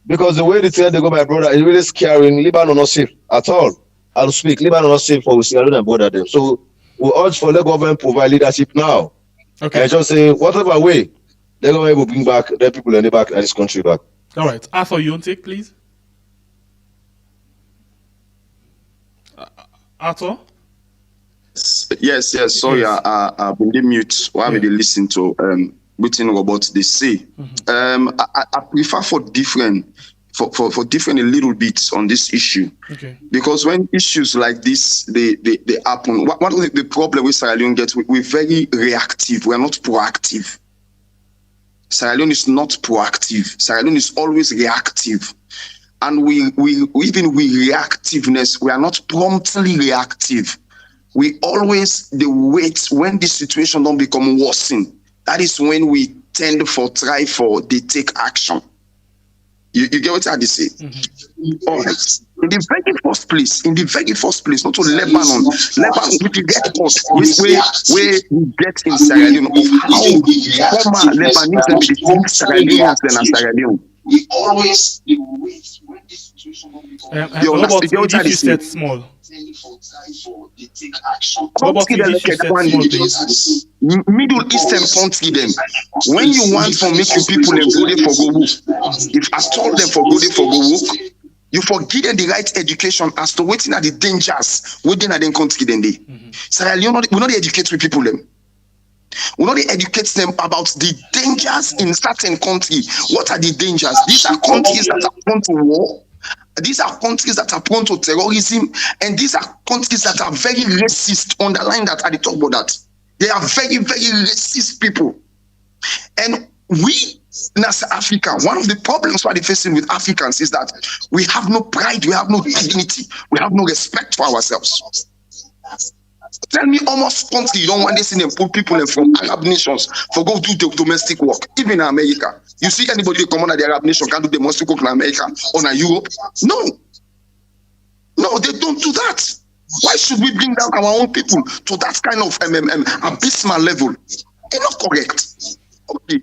Because the way they tell they go, my brother, is really scaring. Lebanon not safe at all. I'll speak. Lebanon not safe for we see and border them. So we urge for the government provide leadership now. Okay. And just say whatever way. They're going to bring back their people and they back and this country back. All right. Arthur, you want to take, please? Arthur? Yes. Sorry, Yes. I've been mute while we listen to written about they say. I prefer for different a little bits on this issue. Okay. Because when issues like this they happen, one of the problem with Sierra Leone gets we're very reactive. We're not proactive. Sierra Leone is not proactive. Sierra Leone is always reactive. And we even with reactiveness, we are not promptly reactive. We always wait when the situation don't become worsen. That is when we tend they take action. You get what I say? Mm-hmm. All right. In the very first place, not to Lebanon, we get us where we get in Sierra Leone of how former Lebanese be Sierra Leoneans and Sierra Leone. We always wait when the situation will become if you said small. Middle Eastern country them. When you want for making people and go there for go work, if I told them for go there for go work, you forget them the right education as to waiting at the dangers within a country then they. Sierra Leone we not educate with people them. We not educate them about the dangers in certain countries. What are the dangers? These are countries that are prone to war. These are countries that are prone to terrorism, and these are countries that are very racist. Underline that at the top of that. They are very, very racist people. And we, as Africa, one of the problems we're facing with Africans is that we have no pride, we have no dignity, we have no respect for ourselves. Tell me almost country you don't want this in and put people in from Arab nations for go do the domestic work. Even in America. You see anybody come on the Arab nation can do domestic work in America or in Europe? No. No, they don't do that. Why should we bring down our own people to that kind of abysmal level? They're not correct. Okay.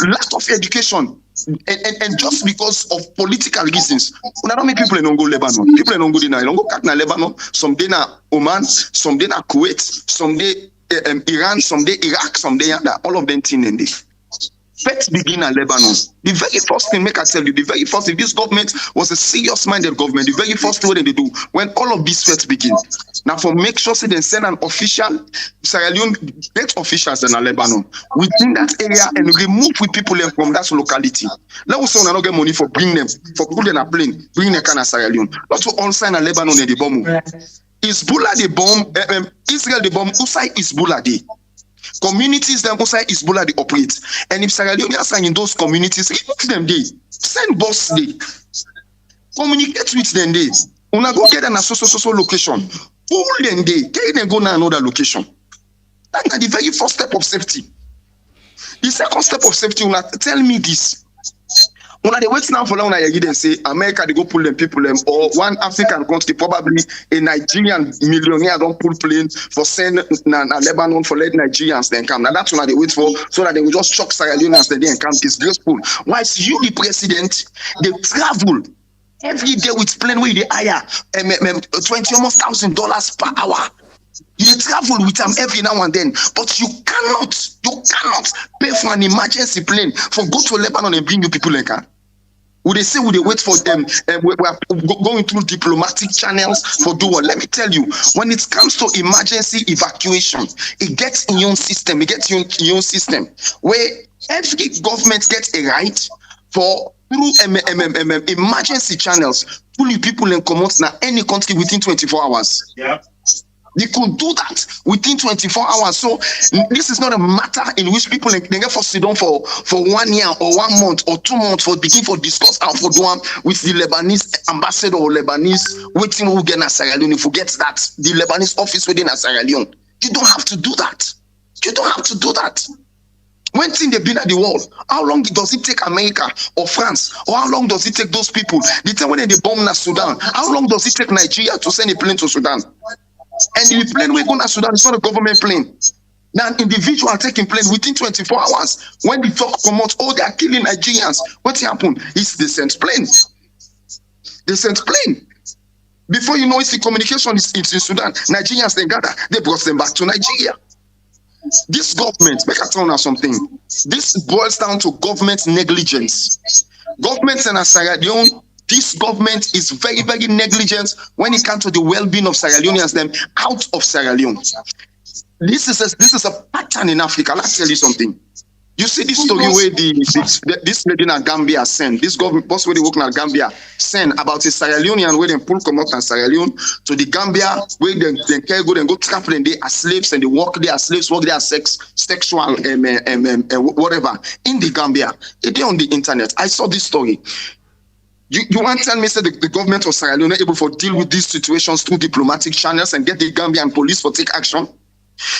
Lack of education. And just because of political reasons, we don't make people in Ongo Lebanon. People in Ongo Dina, Ongo Katna Lebanon, some day na Oman, some day na Kuwait, some day Iran, some day Iraq, some day Yanda, all of them thing in this. Let's begin at Lebanon. The very first thing, make I tell you, the very first thing, this government was a serious-minded government. The very first thing they do when all of these threats begin. Now, for make sure they send an official Sierra Leone state officials in Lebanon within that area and remove with people from that locality. Let us not get money for bring them, for putting a plane, bring them to Sierra Leone. Not to all sign a Lebanon and the bomb. Hezbollah the bomb, Israel the bomb, Usai Hezbollah the. Communities them outside Hezbollah they operate. And if Sierra Leoneans are in those communities, remove them there. Send boss there. Communicate with them there. Una go get an so location. Pull them there. Carry them go to another location. That's the very first step of safety. The second step of safety, una tell me this. Una they wait now for long and say America they go pull them people them or one African country, probably a Nigerian millionaire don't pull plane for send Lebanon for let Nigerians then come. Now that's what they wait for so that they will just shock Sierra Leoneans then come disgraceful. Whilst you the president, they travel every day with plane where they hire $20,000 per hour. You travel with them every now and then, but you cannot pay for an emergency plane for go to Lebanon and bring you people like that. Would they say, would they wait for them? We are going through diplomatic channels for do what? Let me tell you, when it comes to emergency evacuation, it gets immune system. It gets immune system where every government gets a right for through emergency channels, pulling people and come out now any country within 24 hours. Yeah. They could do that within 24 hours. So this is not a matter in which people they get for sit down for 1 year or 1 month or 2 months for begin for discuss how for doing with the Lebanese ambassador or Lebanese waiting who get in Sierra Leone. Forget that the Lebanese office within Sierra Leone. You don't have to do that. You don't have to do that. When thing they've been at the wall, how long does it take America or France? Or how long does it take those people? The time when they bomb Sudan, how long does it take Nigeria to send a plane to Sudan? And the plane we're going to Sudan is not a government plane. Now, an individual taking plane within 24 hours. When the talk promotes, oh, they are killing Nigerians. What happened? It's the sent plane. They sent plane. Before you know it's the communication is in Sudan. Nigerians then gather. They brought them back to Nigeria. This government, make I tell you something. This boils down to government negligence. Governments in Sierra Leone, this government is very, very negligent when it comes to the well-being of Sierra Leoneans, them out of Sierra Leone. This is a pattern in Africa. Let's tell you something. You see this story where this lady in Gambia sent, this government boss where they work in Gambia sent about a Sierra Leonean where they pull come out in Sierra Leone to the Gambia where they can go and go trap and they are slaves and they work there as slaves, work there as sexual whatever in the Gambia. It's on the internet. I saw this story. You want to tell me that the government of Sierra Leone are able to deal with these situations through diplomatic channels and get the Gambian police for take action?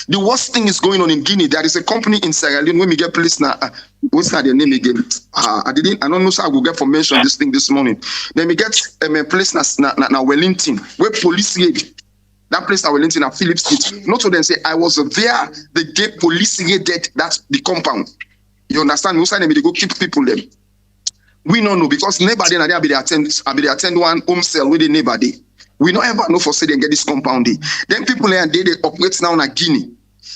The worst thing is going on in Guinea. There is a company in Sierra Leone when we get police now. What's that their name again? I don't know, so I will get for mention this thing this morning. Then we get a place now Wellington, where police raid. That place now Wellington at Philip Street. Not to them say I was there. The day police raided that the compound. You understand? We say they go keep people there. We don't know because neighbor then I be the attend one home cell with the neighbor day. We don't ever know for say they get this compound day. Then people there they operate now in Guinea.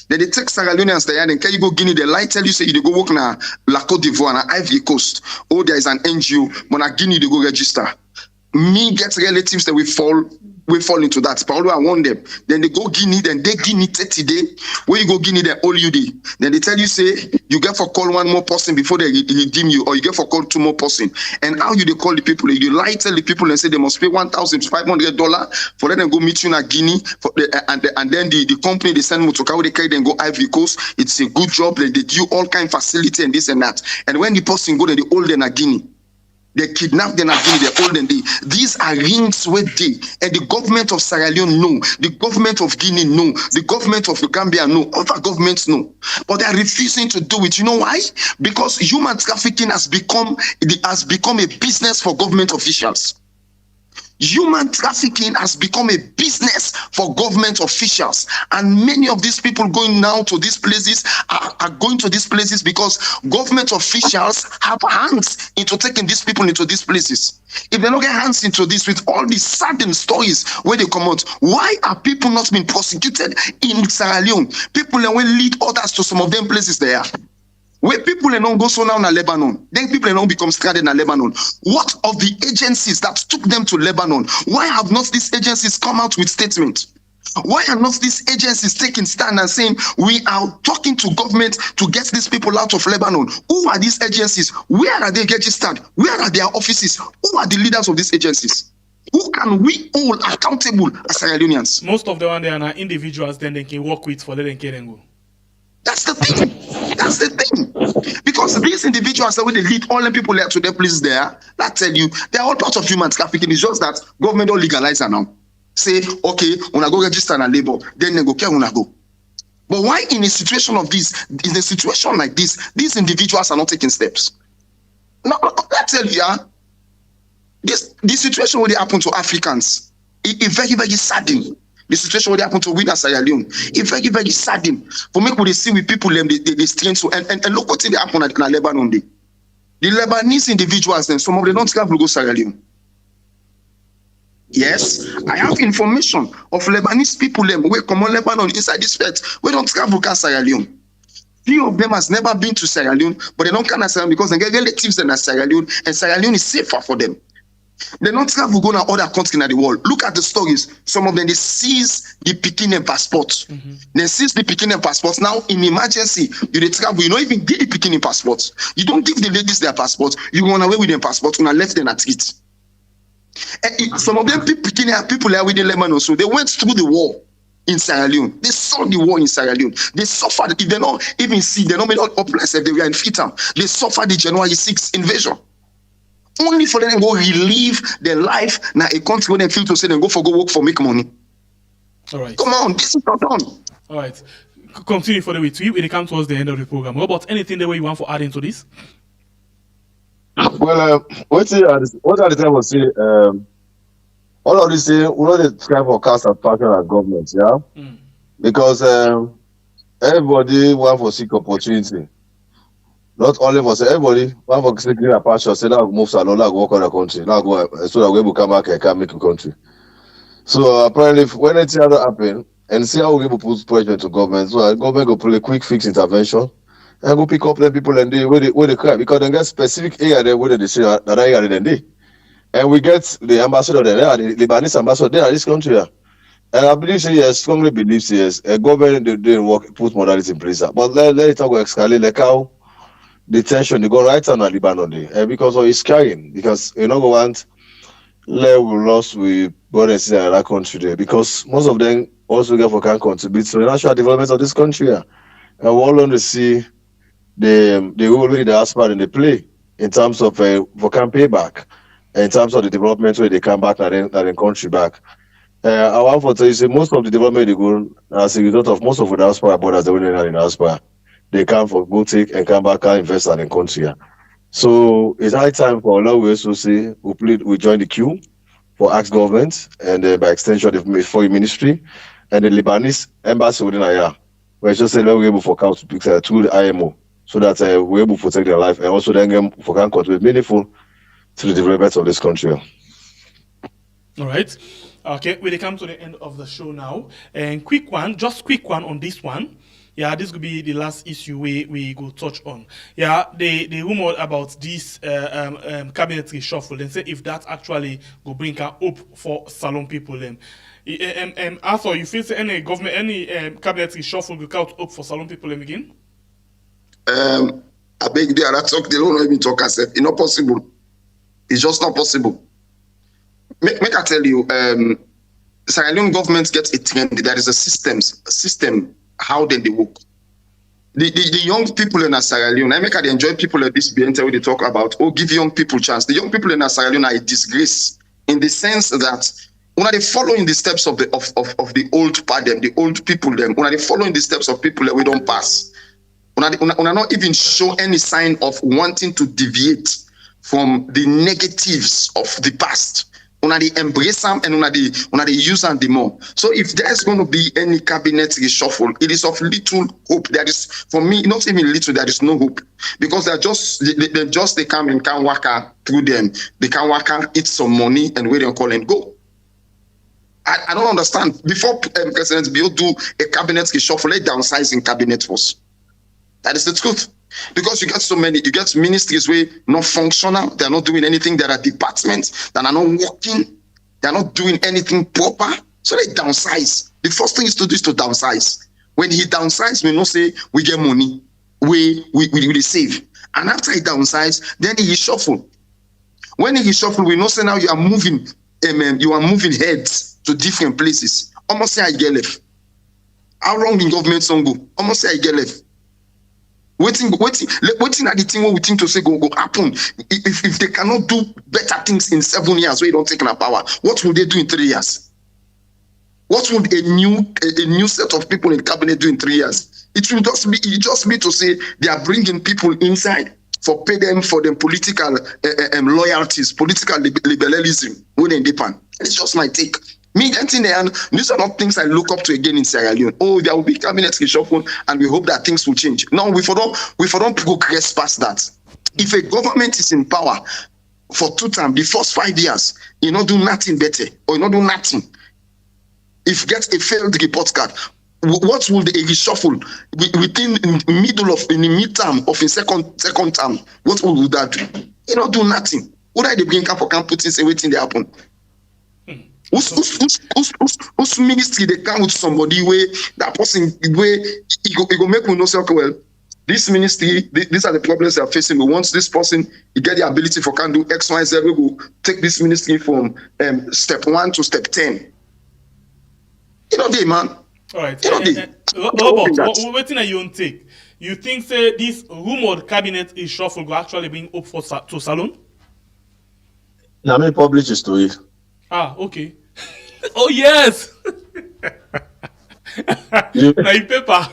Then they take Sierra Leoneans there and can you go Guinea? They lie tell you say you go work na La Côte d'Ivoire na Ivory Coast. Oh, there is an NGO, but na Guinea they go register. Me get relatives that we fall into that. Paolo, I want them. Then they go Guinea, then they Guinea 30 days. Where you go Guinea, then all you do. Then they tell you, say, you get for call one more person before they redeem you, or you get for call 2 more person. And how you they call the people? You lie tell the people and say they must pay $1,500 for them go meet you in Guinea. And then the company they send motocar, they carry them go Ivory Coast. It's a good job. They do all kind of facility and this and that. And when the person go, then they hold them in Guinea. They kidnap them again, they hold them there. These are rings where they, and the government of Sierra Leone know, the government of Guinea know, the government of the Gambia know, other governments know. But they are refusing to do it. You know why? Because human trafficking has become a business for government officials. Human trafficking has become a business for government officials, and many of these people going now to these places are going to these places because government officials have hands into taking these people into these places. If they don't get hands into this with all these saddened stories where they come out, why are people not being prosecuted in Sierra Leone? People will lead others to some of them places there. Where people don't go so now in Lebanon, then people don't become stranded in Lebanon. What of the agencies that took them to Lebanon? Why have not these agencies come out with statements? Why are not these agencies taking stand and saying we are talking to government to get these people out of Lebanon? Who are these agencies? Where are they registered? Where are their offices? Who are the leaders of these agencies? Who can we hold accountable as Sierra Leoneans? Most of them are individuals then they can work with for letting them go. That's the thing. That's the thing. Because these individuals that when they lead all the people there to their places there, that tell you they're all part of human trafficking. It's just that government don't legalize it now. Say, okay, when I go register and labor, then they go care when I go. But why in a situation of this, in a situation like this, these individuals are not taking steps? No, I tell you, this situation where they happen to Africans, it very, very saddening. The situation where they happen to win at Sierra Leone, it's very, very saddening. For me, they see with people they strain so and look what they happen in Lebanon. The Lebanese individuals, then some of them don't travel to go Sierra Leone. Yes, I have information of Lebanese people who come on Lebanon inside this fete. We don't travel to Sierra Leone. Few of them has never been to Sierra Leone, but they don't come to Sierra Leone because they get relatives in Sierra Leone, and Sierra Leone is safer for them. They don't travel go to other countries in the world. Look at the stories. Some of them they seize the Pekin passports. They seize the Pekin passports. Now in emergency, you they travel. You don't even give the Pekin passports. You don't give the ladies their passports. You run away with their passports and left them at it. Some of them people are within Lebanon, so they went through the war in Sierra Leone. They saw the war in Sierra Leone. They suffered. If they don't even see, they don't make all uplands if they were in Freetown. They suffered the January 6th invasion. Only for them to go relive their life now a country where they feel to say they go work for make money. All right. Come on, this is not done. All right. Continue for the way when it comes towards the end of the program. What about anything that way you want for adding to this? Well, what are the time will say? All of this say we don't try for cast and partner and government, yeah, because everybody want for seek opportunity. Not only for everybody, one for seeking a passion, say now move salon, now go work on the country, now go so that we will come back and can make a country. So apparently, when anything other happen, and see how we will put pressure to government, so government will put a quick fix intervention and go pick up the people and they where they cry because they get specific area there where they say that area then they. And we get the ambassador there, the Lebanese ambassador there in this country. And I believe, yes, strongly believes, yes, a government they didn't work, put modalities in place. But let it go escalate like how the tension they go right on Lebanon there, because of it's carrying. Because you know, want level lost with brothers in another country there. Because most of them also get for can contribute to the national development of this country. And we all want to see the role really the aspect in the play in terms of for can pay back. In terms of the development where they come back and then country back. I want to tell you, say most of the development they go as a result of most of the diaspora borders they win in diaspora. They come for go take and come back and invest in the country. So it's high time for all we also say we join the queue for Axe government and by extension the foreign ministry and the Lebanese embassy within a year. We're just saying we're able for count through the IMO so that we're able to protect their life and also then for can contribute meaningful to the development of this country. All right. Okay, we come to the end of the show now. And quick one on this one. Yeah, this could be the last issue we go touch on. Yeah, the rumor about this cabinet reshuffle, then say if that actually go bring a hope for Salon people them. Arthur, you feel say any government, any cabinet reshuffle will count hope for Salon people them again? I beg they are talk, they don't even talk as if it's not possible. It's just not possible. Make I tell you, Sierra Leone government gets a trend. There is a system how they work. The young people in Sierra Leone, I make I enjoy people like this being where they talk about, give young people chance. The young people in Sierra Leone are a disgrace in the sense that when they follow in the steps of the old pardon, the old people them, when they follow in the steps of people that we don't pass, when I not even show any sign of wanting to deviate from the negatives of the past. Una they embrace them and una they use them the more. So if there's going to be any cabinet reshuffle, it is of little hope. There is, for me, not even little, there is no hope. Because they come and can work out through them. They can work out, eat some money and wait and call and go. I don't understand. Before President Bill do a cabinet reshuffle, they downsize in cabinet force. That is the truth. Because you get ministries where not functional, they're not doing anything. There are departments that are not working, they're not doing anything proper. So they downsize. The first thing is to do is to downsize. When he downsize, we not say we get money, we save. And after he downsize, then he shuffle. When he shuffle, we not say now you are moving heads to different places. Almost say I get left. How long in government song go? Almost say I get left. Waiting at the thing what we think to say go happen. If they cannot do better things in 7 years, where you don't take their power, what will they do in 3 years? What would a new set of people in cabinet do in 3 years? It will just be to say they are bringing people inside for pay them for them political loyalties, political liberalism when they depend. It's just my take. Me, and these are not things I look up to again in Sierra Leone. Oh, there will be cabinet reshuffle, and we hope that things will change. No, we don't progress past that. If a government is in power for 2 terms, the first 5 years, you not do nothing better, or you not do nothing. If you get a failed report card, what will the reshuffle within the mid-term of a second term? What will that do? You not do nothing. What are they bring up for camp putting say waiting they happen? Whose ministry they come with somebody where that person where he go make me know say okay, well, this ministry, these are the problems they are facing. But once this person he get the ability for can do X, Y, Z, we will take this ministry from step 1 to step 10. You know, they man. All right. You know, Robert, waiting at your own take. You think say this rumored cabinet is shuffle will actually bring up to Salon? Now me publish the story. Ah, okay. Oh yes. Now in paper.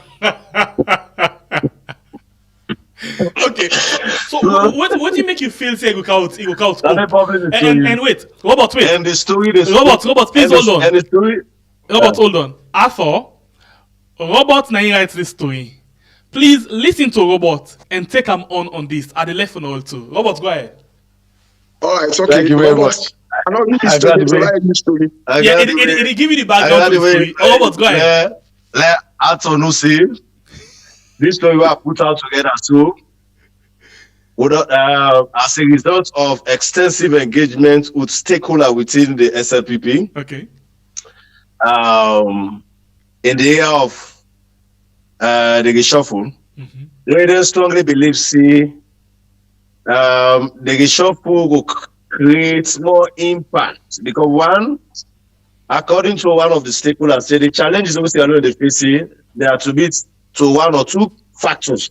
Okay. So what do you make you feel say it will count? And wait, Robert, wait. And the story Robert, please hold on. And the story. Robert, hold on. Arthur, Robert now writes this story. Please listen to Robert and take him on this at the left and all too. Robert, go ahead. All right, okay. Thank you very much. I know this story. Yeah, it give you the background to the story. Robert, go ahead. Let Arthur know say this story we put out together so as a result of extensive engagement with stakeholders within the SLPP. Okay. In the area of the reshuffle, they strongly believe the reshuffle will create more impact because one, according to one of the stakeholders, say the challenges obviously are the facing, they attribute to 1 or 2 factors.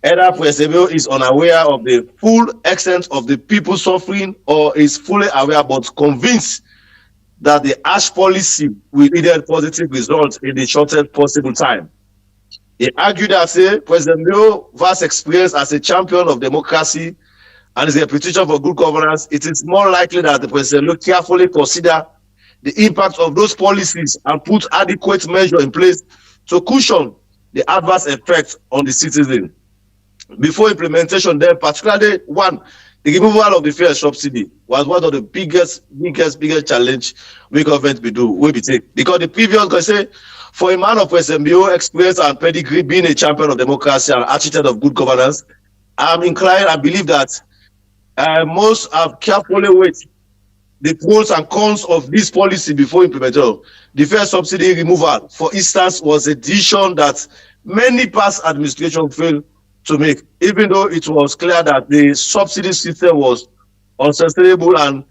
Either President is unaware of the full extent of the people suffering or is fully aware but convinced that the ash policy will yield positive results in the shortest possible time. He argued that President Bill vast experience as a champion of democracy and his reputation for good governance, it is more likely that the President will carefully consider the impact of those policies and put adequate measures in place to cushion the adverse effects on the citizen. Before implementation, then particularly one, the removal of the fuel subsidy was one of the biggest challenge we government will be take. Because the previous can say for a man of SMBO experience and pedigree, being a champion of democracy and architect of good governance, I'm inclined, I believe that most have carefully weighed the pros and cons of this policy before implementation. The fuel subsidy removal, for instance, was a decision that many past administrations failed to make, even though it was clear that the subsidy system was unsustainable and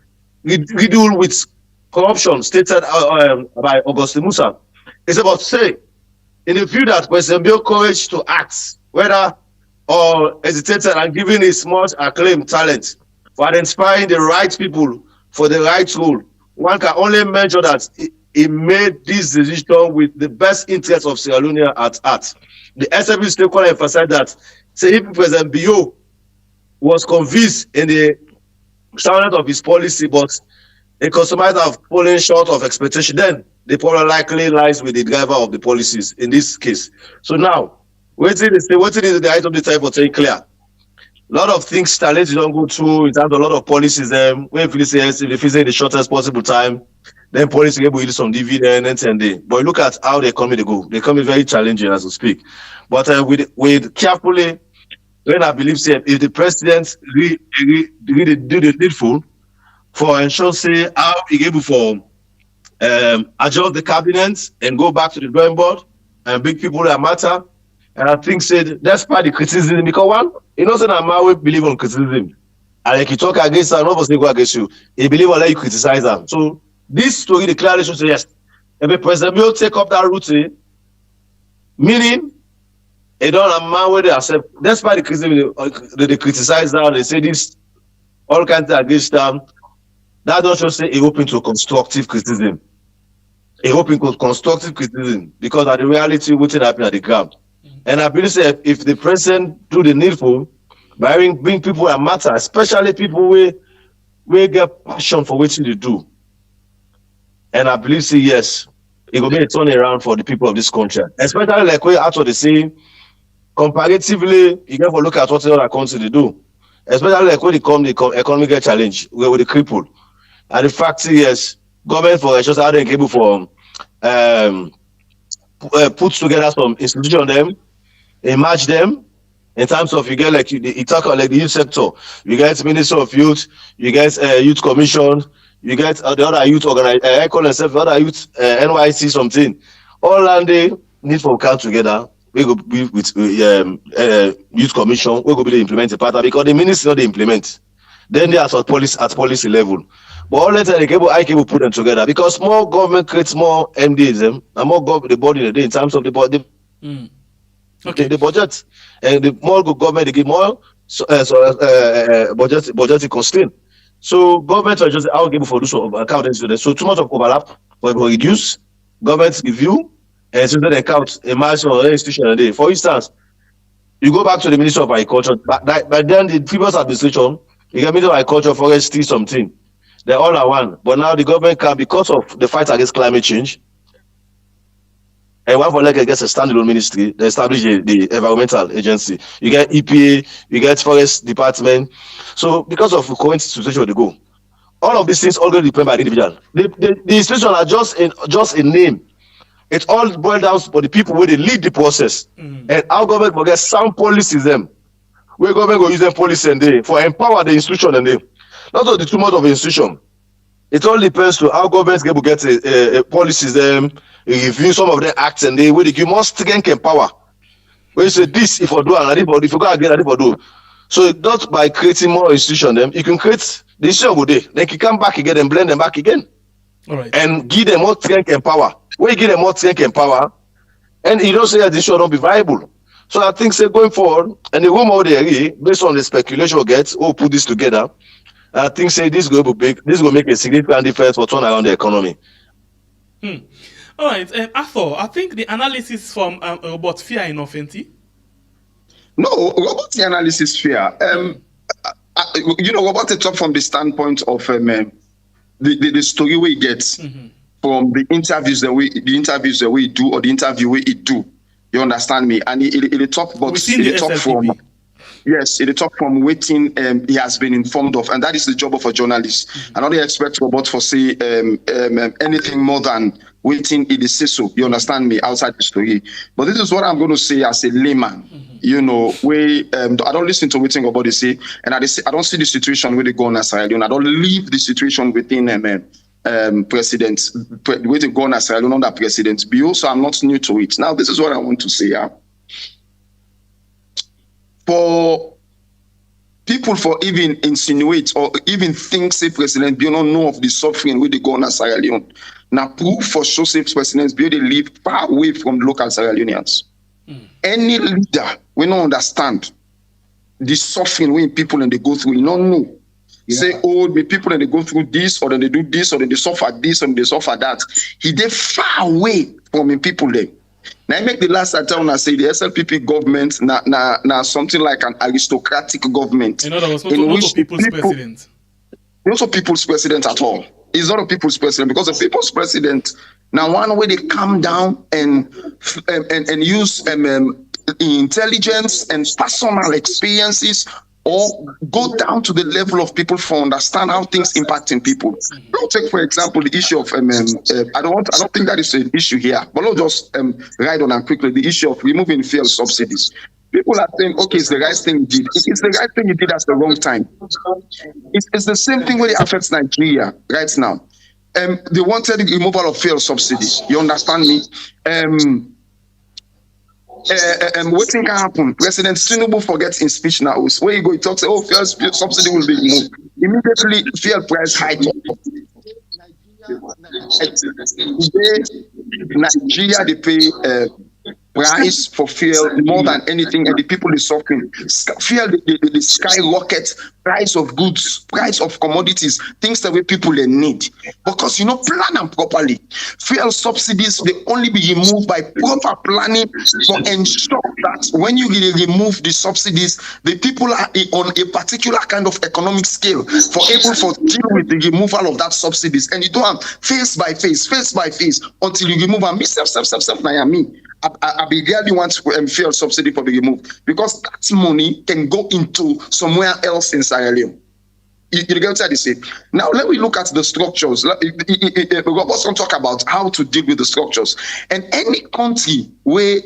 riddled with corruption stated by Augustine Musa. It's about say, in the view that President Bill courage to act, whether or hesitated and giving his much acclaimed talent for identifying the right people for the right role, one can only measure that he made this decision with the best interest of Sierra Leone at heart. The SFB stakeholder emphasized that if President Bio was convinced in the soundness of his policy, but a customer have fallen short of expectation, then the problem likely lies with the driver of the policies in this case. So now, waiting is the item the type of saying clear. A lot of things challenges don't go through in terms of a lot of policies. When if say in the shortest possible time, then policy will use some dividend and day. But look at how the economy they go. The economy is very challenging as we speak. But with carefully, when I believe say if the president really do the needful for ensure say how he able for adjust the cabinet and go back to the drawing board and bring people that matter. And I think said that's part of the criticism because one, you know, say that man will believe on criticism. And like you talk against her, nobody go against you. He believe on let you criticize them. So this story, the declaration say yes. If the president will take up that route, meaning they don't a man where they accept. That's why the criticism they criticize now. They say this all kinds of against them. That doesn't say a open to constructive criticism. A open to constructive criticism because of the reality what's happening at the ground. And I believe say if the president do the needful by bring people that matter, especially people who get passion for what they do. And I believe say yes, it will be a turnaround for the people of this country. Especially like we out of the say comparatively, you have to look at what the other countries they do. Especially like when the economic get challenge, where with the cripple. And the fact is, yes, government for just how they able for put together some institution on them, emerge them in terms of you get like you talk about like the youth sector, you get Minister of Youth, you get Youth Commission, you get the other youth organization, I call themselves the other youth NYC something. All and they need for come together. We go be with Youth Commission, we go be the implementing partner because the ministry not they implement. Then they are at policy level. But all later I cable put them together because more government creates more MDs and more the body in terms of the body. Okay. The budget and the more government they give more budget constraint. So government are just out for this account. So too much of overlap for reduce government review and so they count a match or institution a day. For instance, you go back to the Ministry of Agriculture, but then the previous administration, you get Ministry of Agriculture, Forestry, something. They're all are one. But now the government can, because of the fight against climate change, and one for like against a standalone ministry, they establish the environmental agency. You get EPA, you get Forest Department. So because of the current situation they go, all of these things all going to depend by the individual. The institution are just a name. It all boils down for the people where they lead the process. And our government will get sound policies them. Where government will use them policy and they for empower the institution and they. Not the too much of an institution. It all depends to how governments get a policies them, review some of the acts and they will give more strength and power. When you say this if I do and if you go again if I do. So not by creating more institution them, you can create the institution with they. Then you come back again and blend them back again. All right. And give them more strength and power. When you give them more strength and power, and you don't say that this should not be viable. So I think say going forward, and the room out there, based on the speculation we get, we'll put this together. I think say this will make a significant difference for turn around the economy. All right, Arthur, I think the analysis from Robert Fear enough, ain't it? No, Robert the analysis fear. Robert talk from the standpoint of the story we get from the interviews that we do or the interview we do. You understand me? And he talk about from. Yes, it talk from waiting he has been informed of, and that is the job of a journalist. I don't expect Robert for say anything more than waiting in the say so. You understand me outside the story. But this is what I'm going to say as a layman. I don't listen to waiting about they say, and I don't see the situation where they go on as Sierra Leone. I don't leave the situation within president where they go on as Sierra Leone under President Bill. So I'm not new to it. Now this is what I want to say. For people for even insinuate or even think say President Bill don't know of the suffering where they go on as Sierra Leone. Now proof for sure say President Bill they live far away from local Sierra Leoneans. Any leader we don't understand the suffering when people and they go through, you don't know. Say, the people and they go through this, or then they do this, or then they suffer this, or then they suffer that. He they far away from the people there. Now I make the last time I say the SLPP government now something like an aristocratic government. In other words, not people's president. Not people's president at all. He's not a people's president, because the people's president now one way they calm down and use intelligence and personal experiences, or go down to the level of people for understand how things impacting people. Let's take, for example, the issue of I don't think that is an issue here, but let's just ride on and quickly the issue of removing fuel subsidies. People are saying, okay, it's the right thing you did. It's the right thing you did at the wrong time. It's the same thing when it affects Nigeria right now. They wanted the removal of fuel subsidies. You understand me? What thing can happen? President Tinubu forgets in speech now. Where you go, he talks, oh, fuel subsidy will be removed. Immediately, fuel price hike. Nigeria, they pay price for fuel more than anything, and the people is suffering. Fuel, the skyrocket, price of goods, price of commodities, things that we people they need. Because plan them properly. Fuel subsidies, they only be removed by proper planning for ensure that when you really remove the subsidies, the people are on a particular kind of economic scale for able to deal with the removal of that subsidies. And you do them face by face until you remove them. I really want fuel subsidy for the remove, because that money can go into somewhere else in Sierra Leone. You get what I say? Now let me look at the structures. Robert's going to talk about how to deal with the structures. And any country where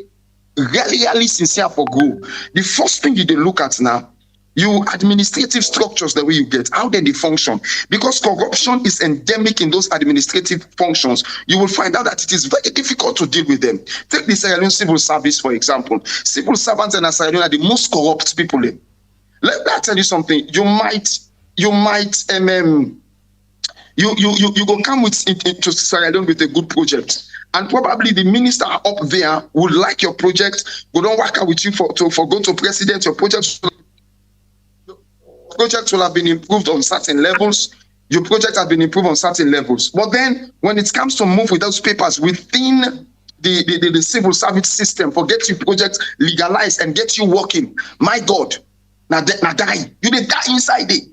really sincere for grow, the first thing you look at now, you administrative structures, the way you get, how they function. Because corruption is endemic in those administrative functions, you will find out that it is very difficult to deal with them. Take the Sierra Leone civil service, for example. Civil servants in Sierra Leone are the most corrupt people. Let me tell you something. You go come into Sierra Leone with a good project, and probably the minister up there would like your project, go don't work out with you for go to president. Your project will have been improved on certain levels. Your project has been improved on certain levels. But then when it comes to move with those papers within the civil service system for get your project legalized and get you working, my God, now die. You did die inside it.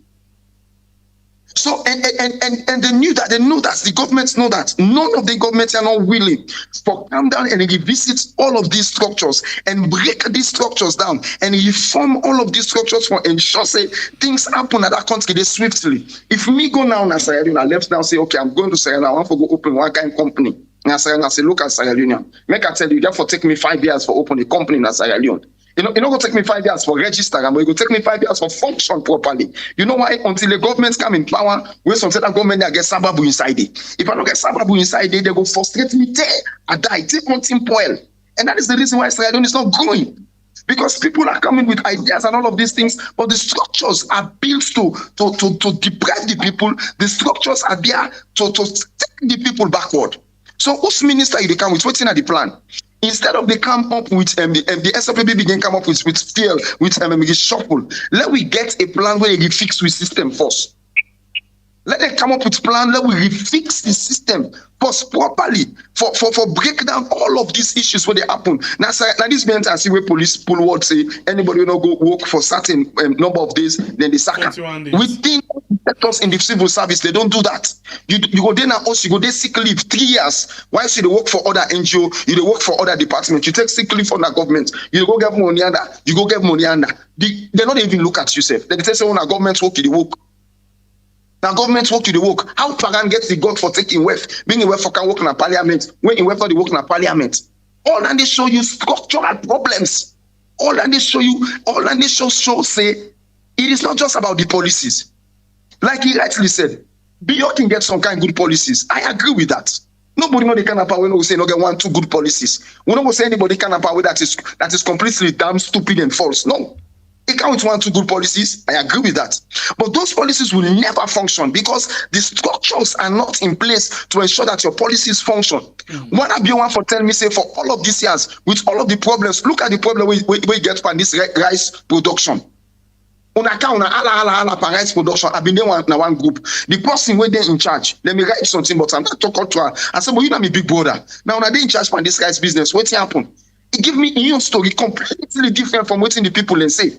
So and they know that the governments know that none of the governments are not willing to come down and revisit all of these structures and break these structures down and reform all of these structures for ensure say things happen at that country they swiftly. If me go now in Sierra Leone, I left now say okay, I'm going to Sierra Leone, I want to go open one kind of company. And Sierra Leone, I say look at Sierra Leone. Make I tell you, therefore take me 5 years for open a company in Sierra Leone. It not going to take me 5 years for register, but it will take me 5 years for function properly. You know why? Until the governments come in power, where some certain government they get sababu inside it. If I don't get sababu inside it, they go frustrate me. I die. Take one team poil. And that is the reason why Sierra Leone is not growing. Because people are coming with ideas and all of these things, but the structures are built to deprive the people. The structures are there to take the people backward. So whose minister they come with? What's in the plan? Instead of they come up with the SLPB begin come up with steel, with shuffle. Let we get a plan where they fix with system first. Let them come up with plan. Let we fix the system first properly for break down all of these issues where they happen. Now this means I see where police pull word say anybody will not go work for certain number of days, then they sack them. Within sectors in the civil service, they don't do that. You go there now, also you go there sick leave 3 years. Why should they work for other NGO? You work for other departments. You take sick leave from the government. You go get money under. You go get money under. They don't even look at yourself. They say when our government work, you work. Now government work to the work. How Pagan gets the God for taking wealth, being a wealth for can work in a parliament, when in wealth for the work in a parliament. All that they show you structural problems. All that they show say it is not just about the policies. Like he rightly said, Biyo can get some kind of good policies. I agree with that. Nobody know the kind of power when we say no get 1, 2 good policies. We don't say anybody kind of power that is completely damn stupid and false. No. It can't with 1, 2 good policies. I agree with that. But those policies will never function because the structures are not in place to ensure that your policies function. One of you want to tell me, say, for all of these years, with all of the problems, look at the problem we get from this rice production. Rice production. I've been there one group. The person went there in charge. Let me write something, but I'm not talking to her. I said, but you know me big brother. Now when I in charge for this rice business, what happened? It give me a new story completely different from what the people they say.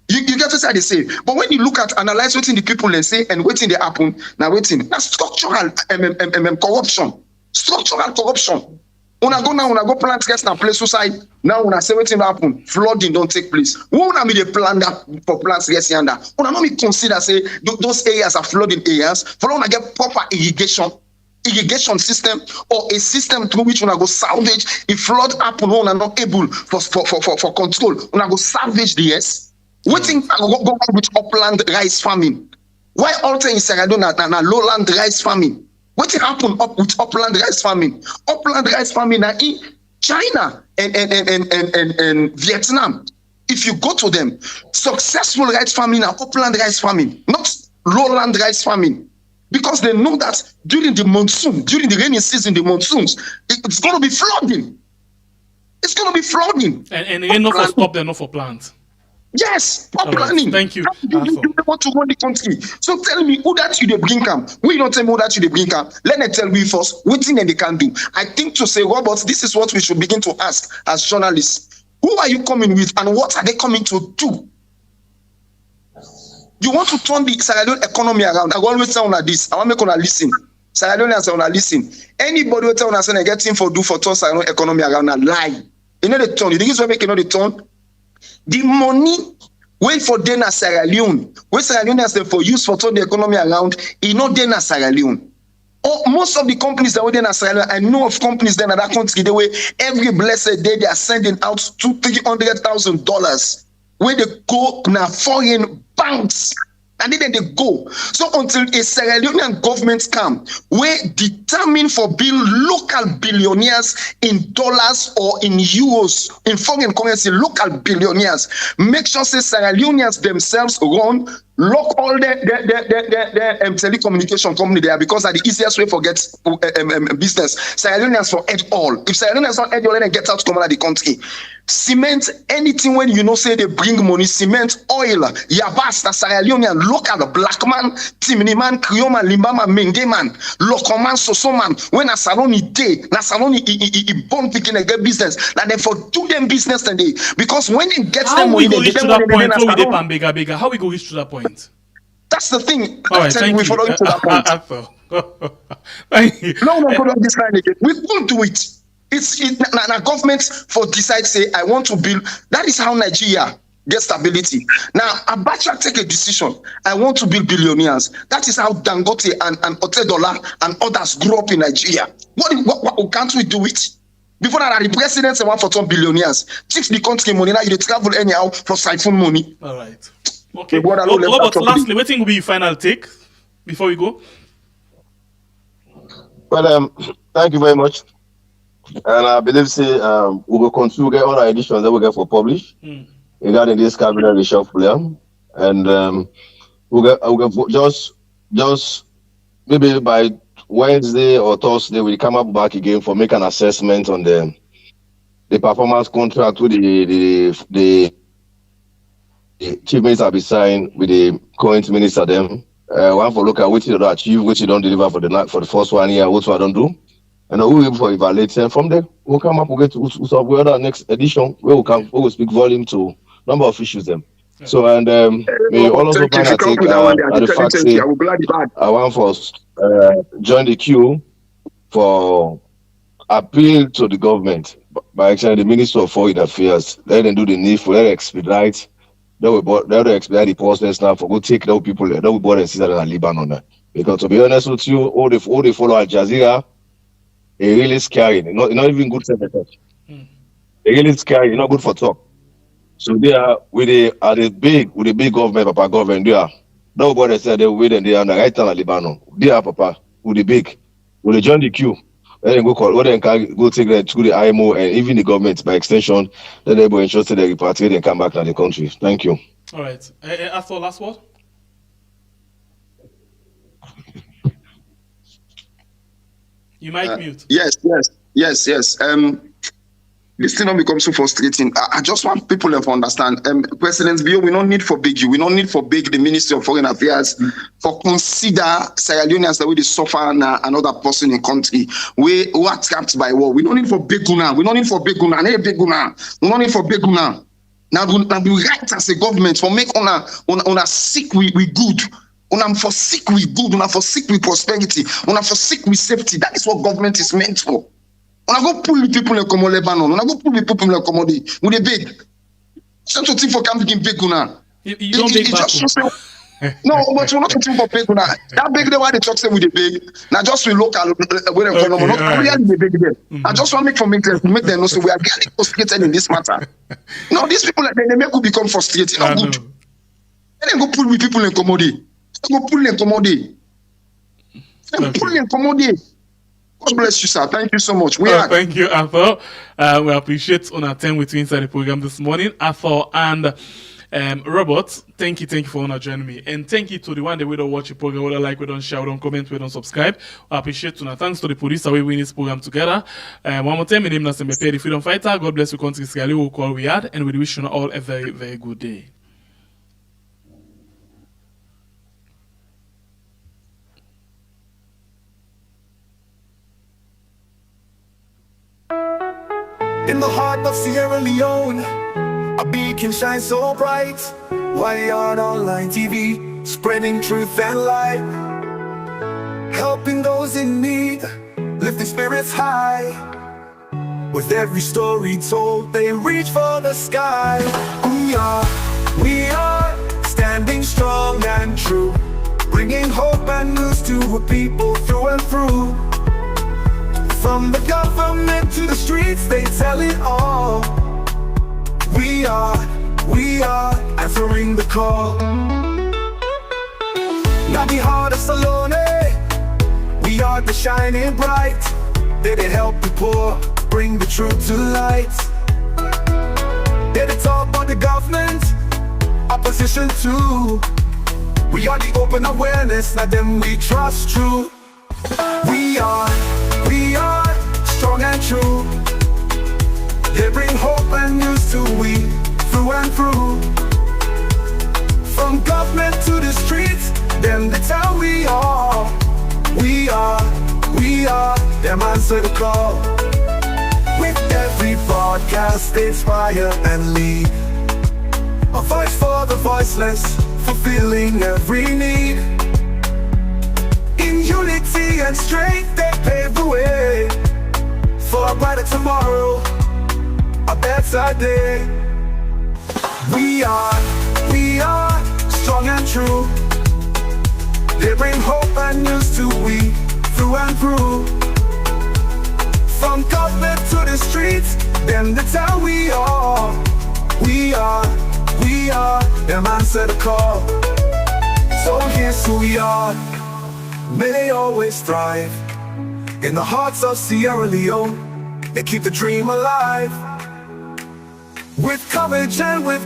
You get to say they say, but when you look at analyze what the people they say and waiting they happen, now waiting, that's structural corruption. Structural corruption. Una go plant gas now place suicide. Now when I say waiting happen, flooding don't take place. Who wanna be the plan that for plants gas yonder? Una not me consider say those areas are flooding areas. For wanna get proper irrigation system or a system through which una go salvage if flood happen, una not able for control. Una go salvage the yes. Waiting go on with upland rice farming. Why alter in Sierra Leone na lowland rice farming? What happen up with upland rice farming? Upland rice farming are in China and Vietnam. If you go to them, successful rice farming are upland rice farming, not lowland rice farming. Because they know that during the monsoon, during the rainy season, the monsoons, it's going to be flooding. It's going to be flooding. And enough for stop there, not for plants. Yes, planning. Thank you. You want to run the country. So tell me who that you they bring come. We don't tell me who that you they bring come. Let me tell me first what thing they can do. I think to say, Robert, this is what we should begin to ask as journalists. Who are you coming with and what are they coming to do? You want to turn the Sierra Leone economy around. I always tell on this. I want to make on listen. Sierra Leone say on listen. Anybody will tell on say get him for do for turn Sierra Leone economy around and lie. You know the turn. The reason why make you know the turn. The money wait for Dana Sierra Leone, where Sierra Leone has for use for turn the economy around, you know Dana Sierra Leone. Or most of the companies that were in Sierra Leone, I know of companies then in that country, the way every blessed day they are sending out $200,000-$300,000 where they go now foreign banks. And then they go. So until a Sierra Leonean government come, we determine for build local billionaires in dollars or in euros, in foreign currency, local billionaires. Make sure say Sierra Leoneans themselves run, lock all the telecommunication company there because that's the easiest way for get business. Sierra Leoneans for edge all. If Sierra Leoneans not edge all, then get out come out of the country. Cement, anything when you know say they bring money, cement, oil, yabas, Sierra Leonean, local, black man, Timini man, Creole man, Limba man, Menge man, local man, Soso man, when a salon day, na salon born picking a get business, that they for do them business today. Because when it gets them money, they get them money, bigger. How we go reach to that point? That's the thing. All right, thank you. Following to that point. Thank you. No, this line again. We won't do it. It's now government for decide say I want to build. That is how Nigeria gets stability. Now Abacha take a decision. I want to build billionaires. That is how Dangote and Otedola and others grew up in Nigeria. What can't we do it? Before that, the president want for some billionaires. Chief the country money now you travel anyhow for siphon money. All right. Okay. Robert, lastly, what will be your final take before we go? Well, thank you very much. And I believe say we will continue to get all the editions that we get for publish regarding this cabinet reshuffle. And we'll get just maybe by Wednesday or Thursday we'll come up back again for make an assessment on the performance contract with the chief minister be signed with the current minister them. One for look at what you don't achieve, what you don't deliver for the first 1 year, what I don't do. And we will for evaluate, and from there we'll come up, we'll get to the next edition where we'll speak volume to number of issues them. Yeah. So and may also find I think the fact say I want for join the queue for appeal to the government by actually the Minister of Foreign Affairs. Let them do the needful, let them expedite. They will expedite the process now for go take those people that we bought and see that in Lebanon. Because to be honest with you, all they follow Al Jazeera. It's really scary. Not even good to touch. It's really scary. It's not good for talk. So they are with the big government, Papa government. They are nobody said they wait and they are on the right hand of Lebanon. They are Papa with the big. Will they join the queue? Then go call. Then can go take them to the IMO and even the government by extension. Then they will ensure that they repatriate and come back to the country. Thank you. All right. After last word. You might mute. Yes. This thing don't become so frustrating. I just want people to understand. President Bio, we don't need for beg you. We don't need for beg the Ministry of Foreign Affairs for consider Sierra Leoneans the way they suffer another person in country who are trapped by war. We don't need for beg una. We don't need for beg una. We don't need for beg una. Now we right as a government for make on a sick we good. On for sick we good. On for sick with prosperity. On for sick with safety. That is what government is meant for. On go pull the people in Lebanon. On go pull the people in Lebanon. We they beg. Something for camping beg una. You don't beg back. No, but we're not talking for beg una. That beg the why they talk say we they beg. Now just we local where they come. Not really they beg them. I just want to make them know so we are getting frustrated in this matter. No, these people they make you become frustrated. Not good. Then go pull with people in commodity. Go pull in commodity. Pull in commodity. God bless you, sir. Thank you so much. Thank you, Arthur. We appreciate on our time with you inside the program this morning, Arthur and Robert. Thank you for joining me, and thank you to the one that we don't watch the program, we don't like, we don't share, we don't comment, we don't subscribe. I appreciate you. Thanks to the producer, we win this program together. One more time, my name is Nasembe, the Freedom Fighter. God bless you, country. We'll call we had, and we wish you all a very, very good day. In the heart of Sierra Leone, a beacon shines so bright. Wire online TV, spreading truth and light, helping those in need, lifting spirits high. With every story told, they reach for the sky. We are standing strong and true, bringing hope and news to a people through and through. From the government to the streets, they tell it all. We are answering the call. Now the heart of LEONE, we are the shining bright. They help the poor, bring the truth to light. They talk about the government, opposition too. We are the open awareness, not them we trust true. We are strong and true. They bring hope and news to we, through and through. From government to the streets, them they tell we are. Them answer the call. With every broadcast they inspire and lead, a voice for the voiceless, fulfilling every need. In unity and strength they pave the way for a brighter tomorrow, a better day. We are strong and true. They bring hope and news to we, through and through. From government to the streets, them they tell we are. Them answer the call. So here's who we are. May they always thrive in the hearts of Sierra Leone. They keep the dream alive with courage and with